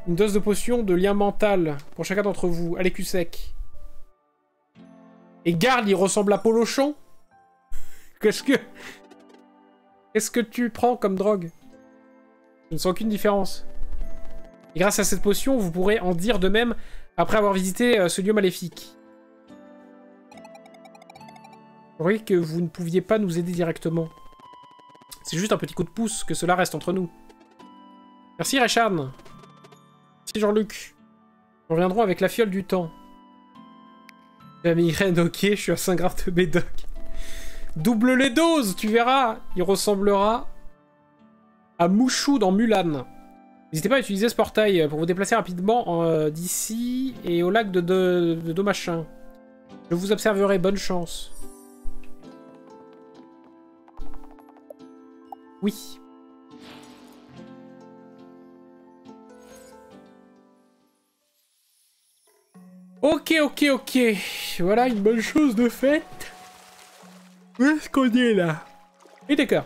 Une dose de potion de lien mental pour chacun d'entre vous. Allez, cul sec. Et Garl, il ressemble à Polochon? Qu'est-ce que tu prends comme drogue? Je ne sens aucune différence. Et grâce à cette potion, vous pourrez en dire de même après avoir visité ce lieu maléfique. Vous voyez que vous ne pouviez pas nous aider directement. C'est juste un petit coup de pouce, que cela reste entre nous. Merci Reshan. Merci Jean-Luc. Nous reviendrons avec la fiole du temps. La migraine, ok, je suis à 5 grammes de médoc. Double les doses, tu verras. Il ressemblera à Mouchou dans Mulan. N'hésitez pas à utiliser ce portail pour vous déplacer rapidement d'ici et au lac de Domachin. Je vous observerai, bonne chance. Oui. Ok. Voilà une bonne chose de faite. Où est-ce qu'on est là? Et d'accord.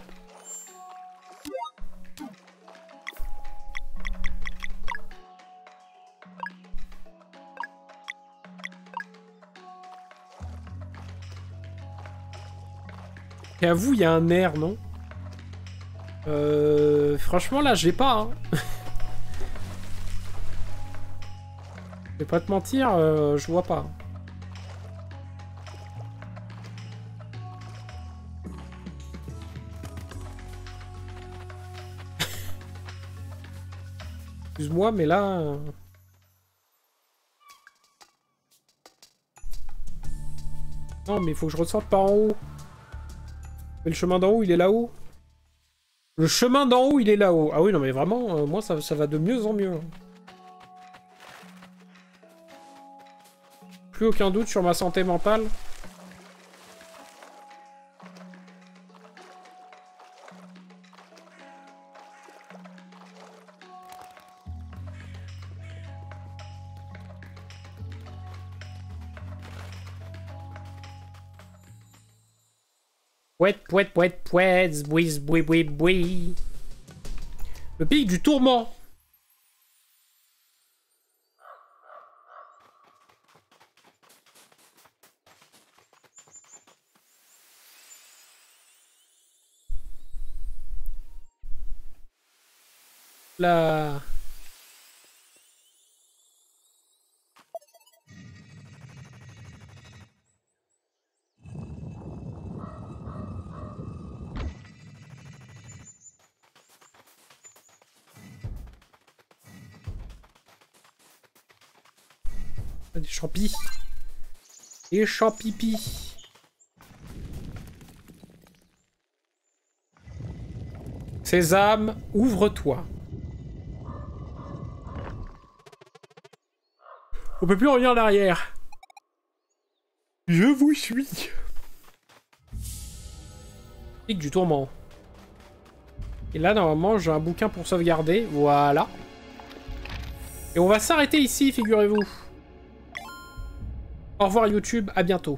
Et à vous, il y a un air, non? Franchement, là, je l'ai pas, hein. Je vais pas te mentir, je vois pas. Excuse-moi, mais là... Non, mais il faut que je ressorte par en haut. Mais le chemin d'en haut, il est là-haut. Le chemin d'en haut, il est là-haut. Ah oui, non, mais vraiment, moi, ça va de mieux en mieux. Plus aucun doute sur ma santé mentale. Pouet, pouet, pouet, pouet, zboui, zboui, boui, boui. Le pic du tourment. Là. Des champis. Des champipis. Sésame, ouvre-toi. On peut plus revenir en arrière. Je vous suis. Pic du tourment. Et là, normalement, j'ai un bouquin pour sauvegarder. Voilà. Et on va s'arrêter ici, figurez-vous. Au revoir YouTube, à bientôt.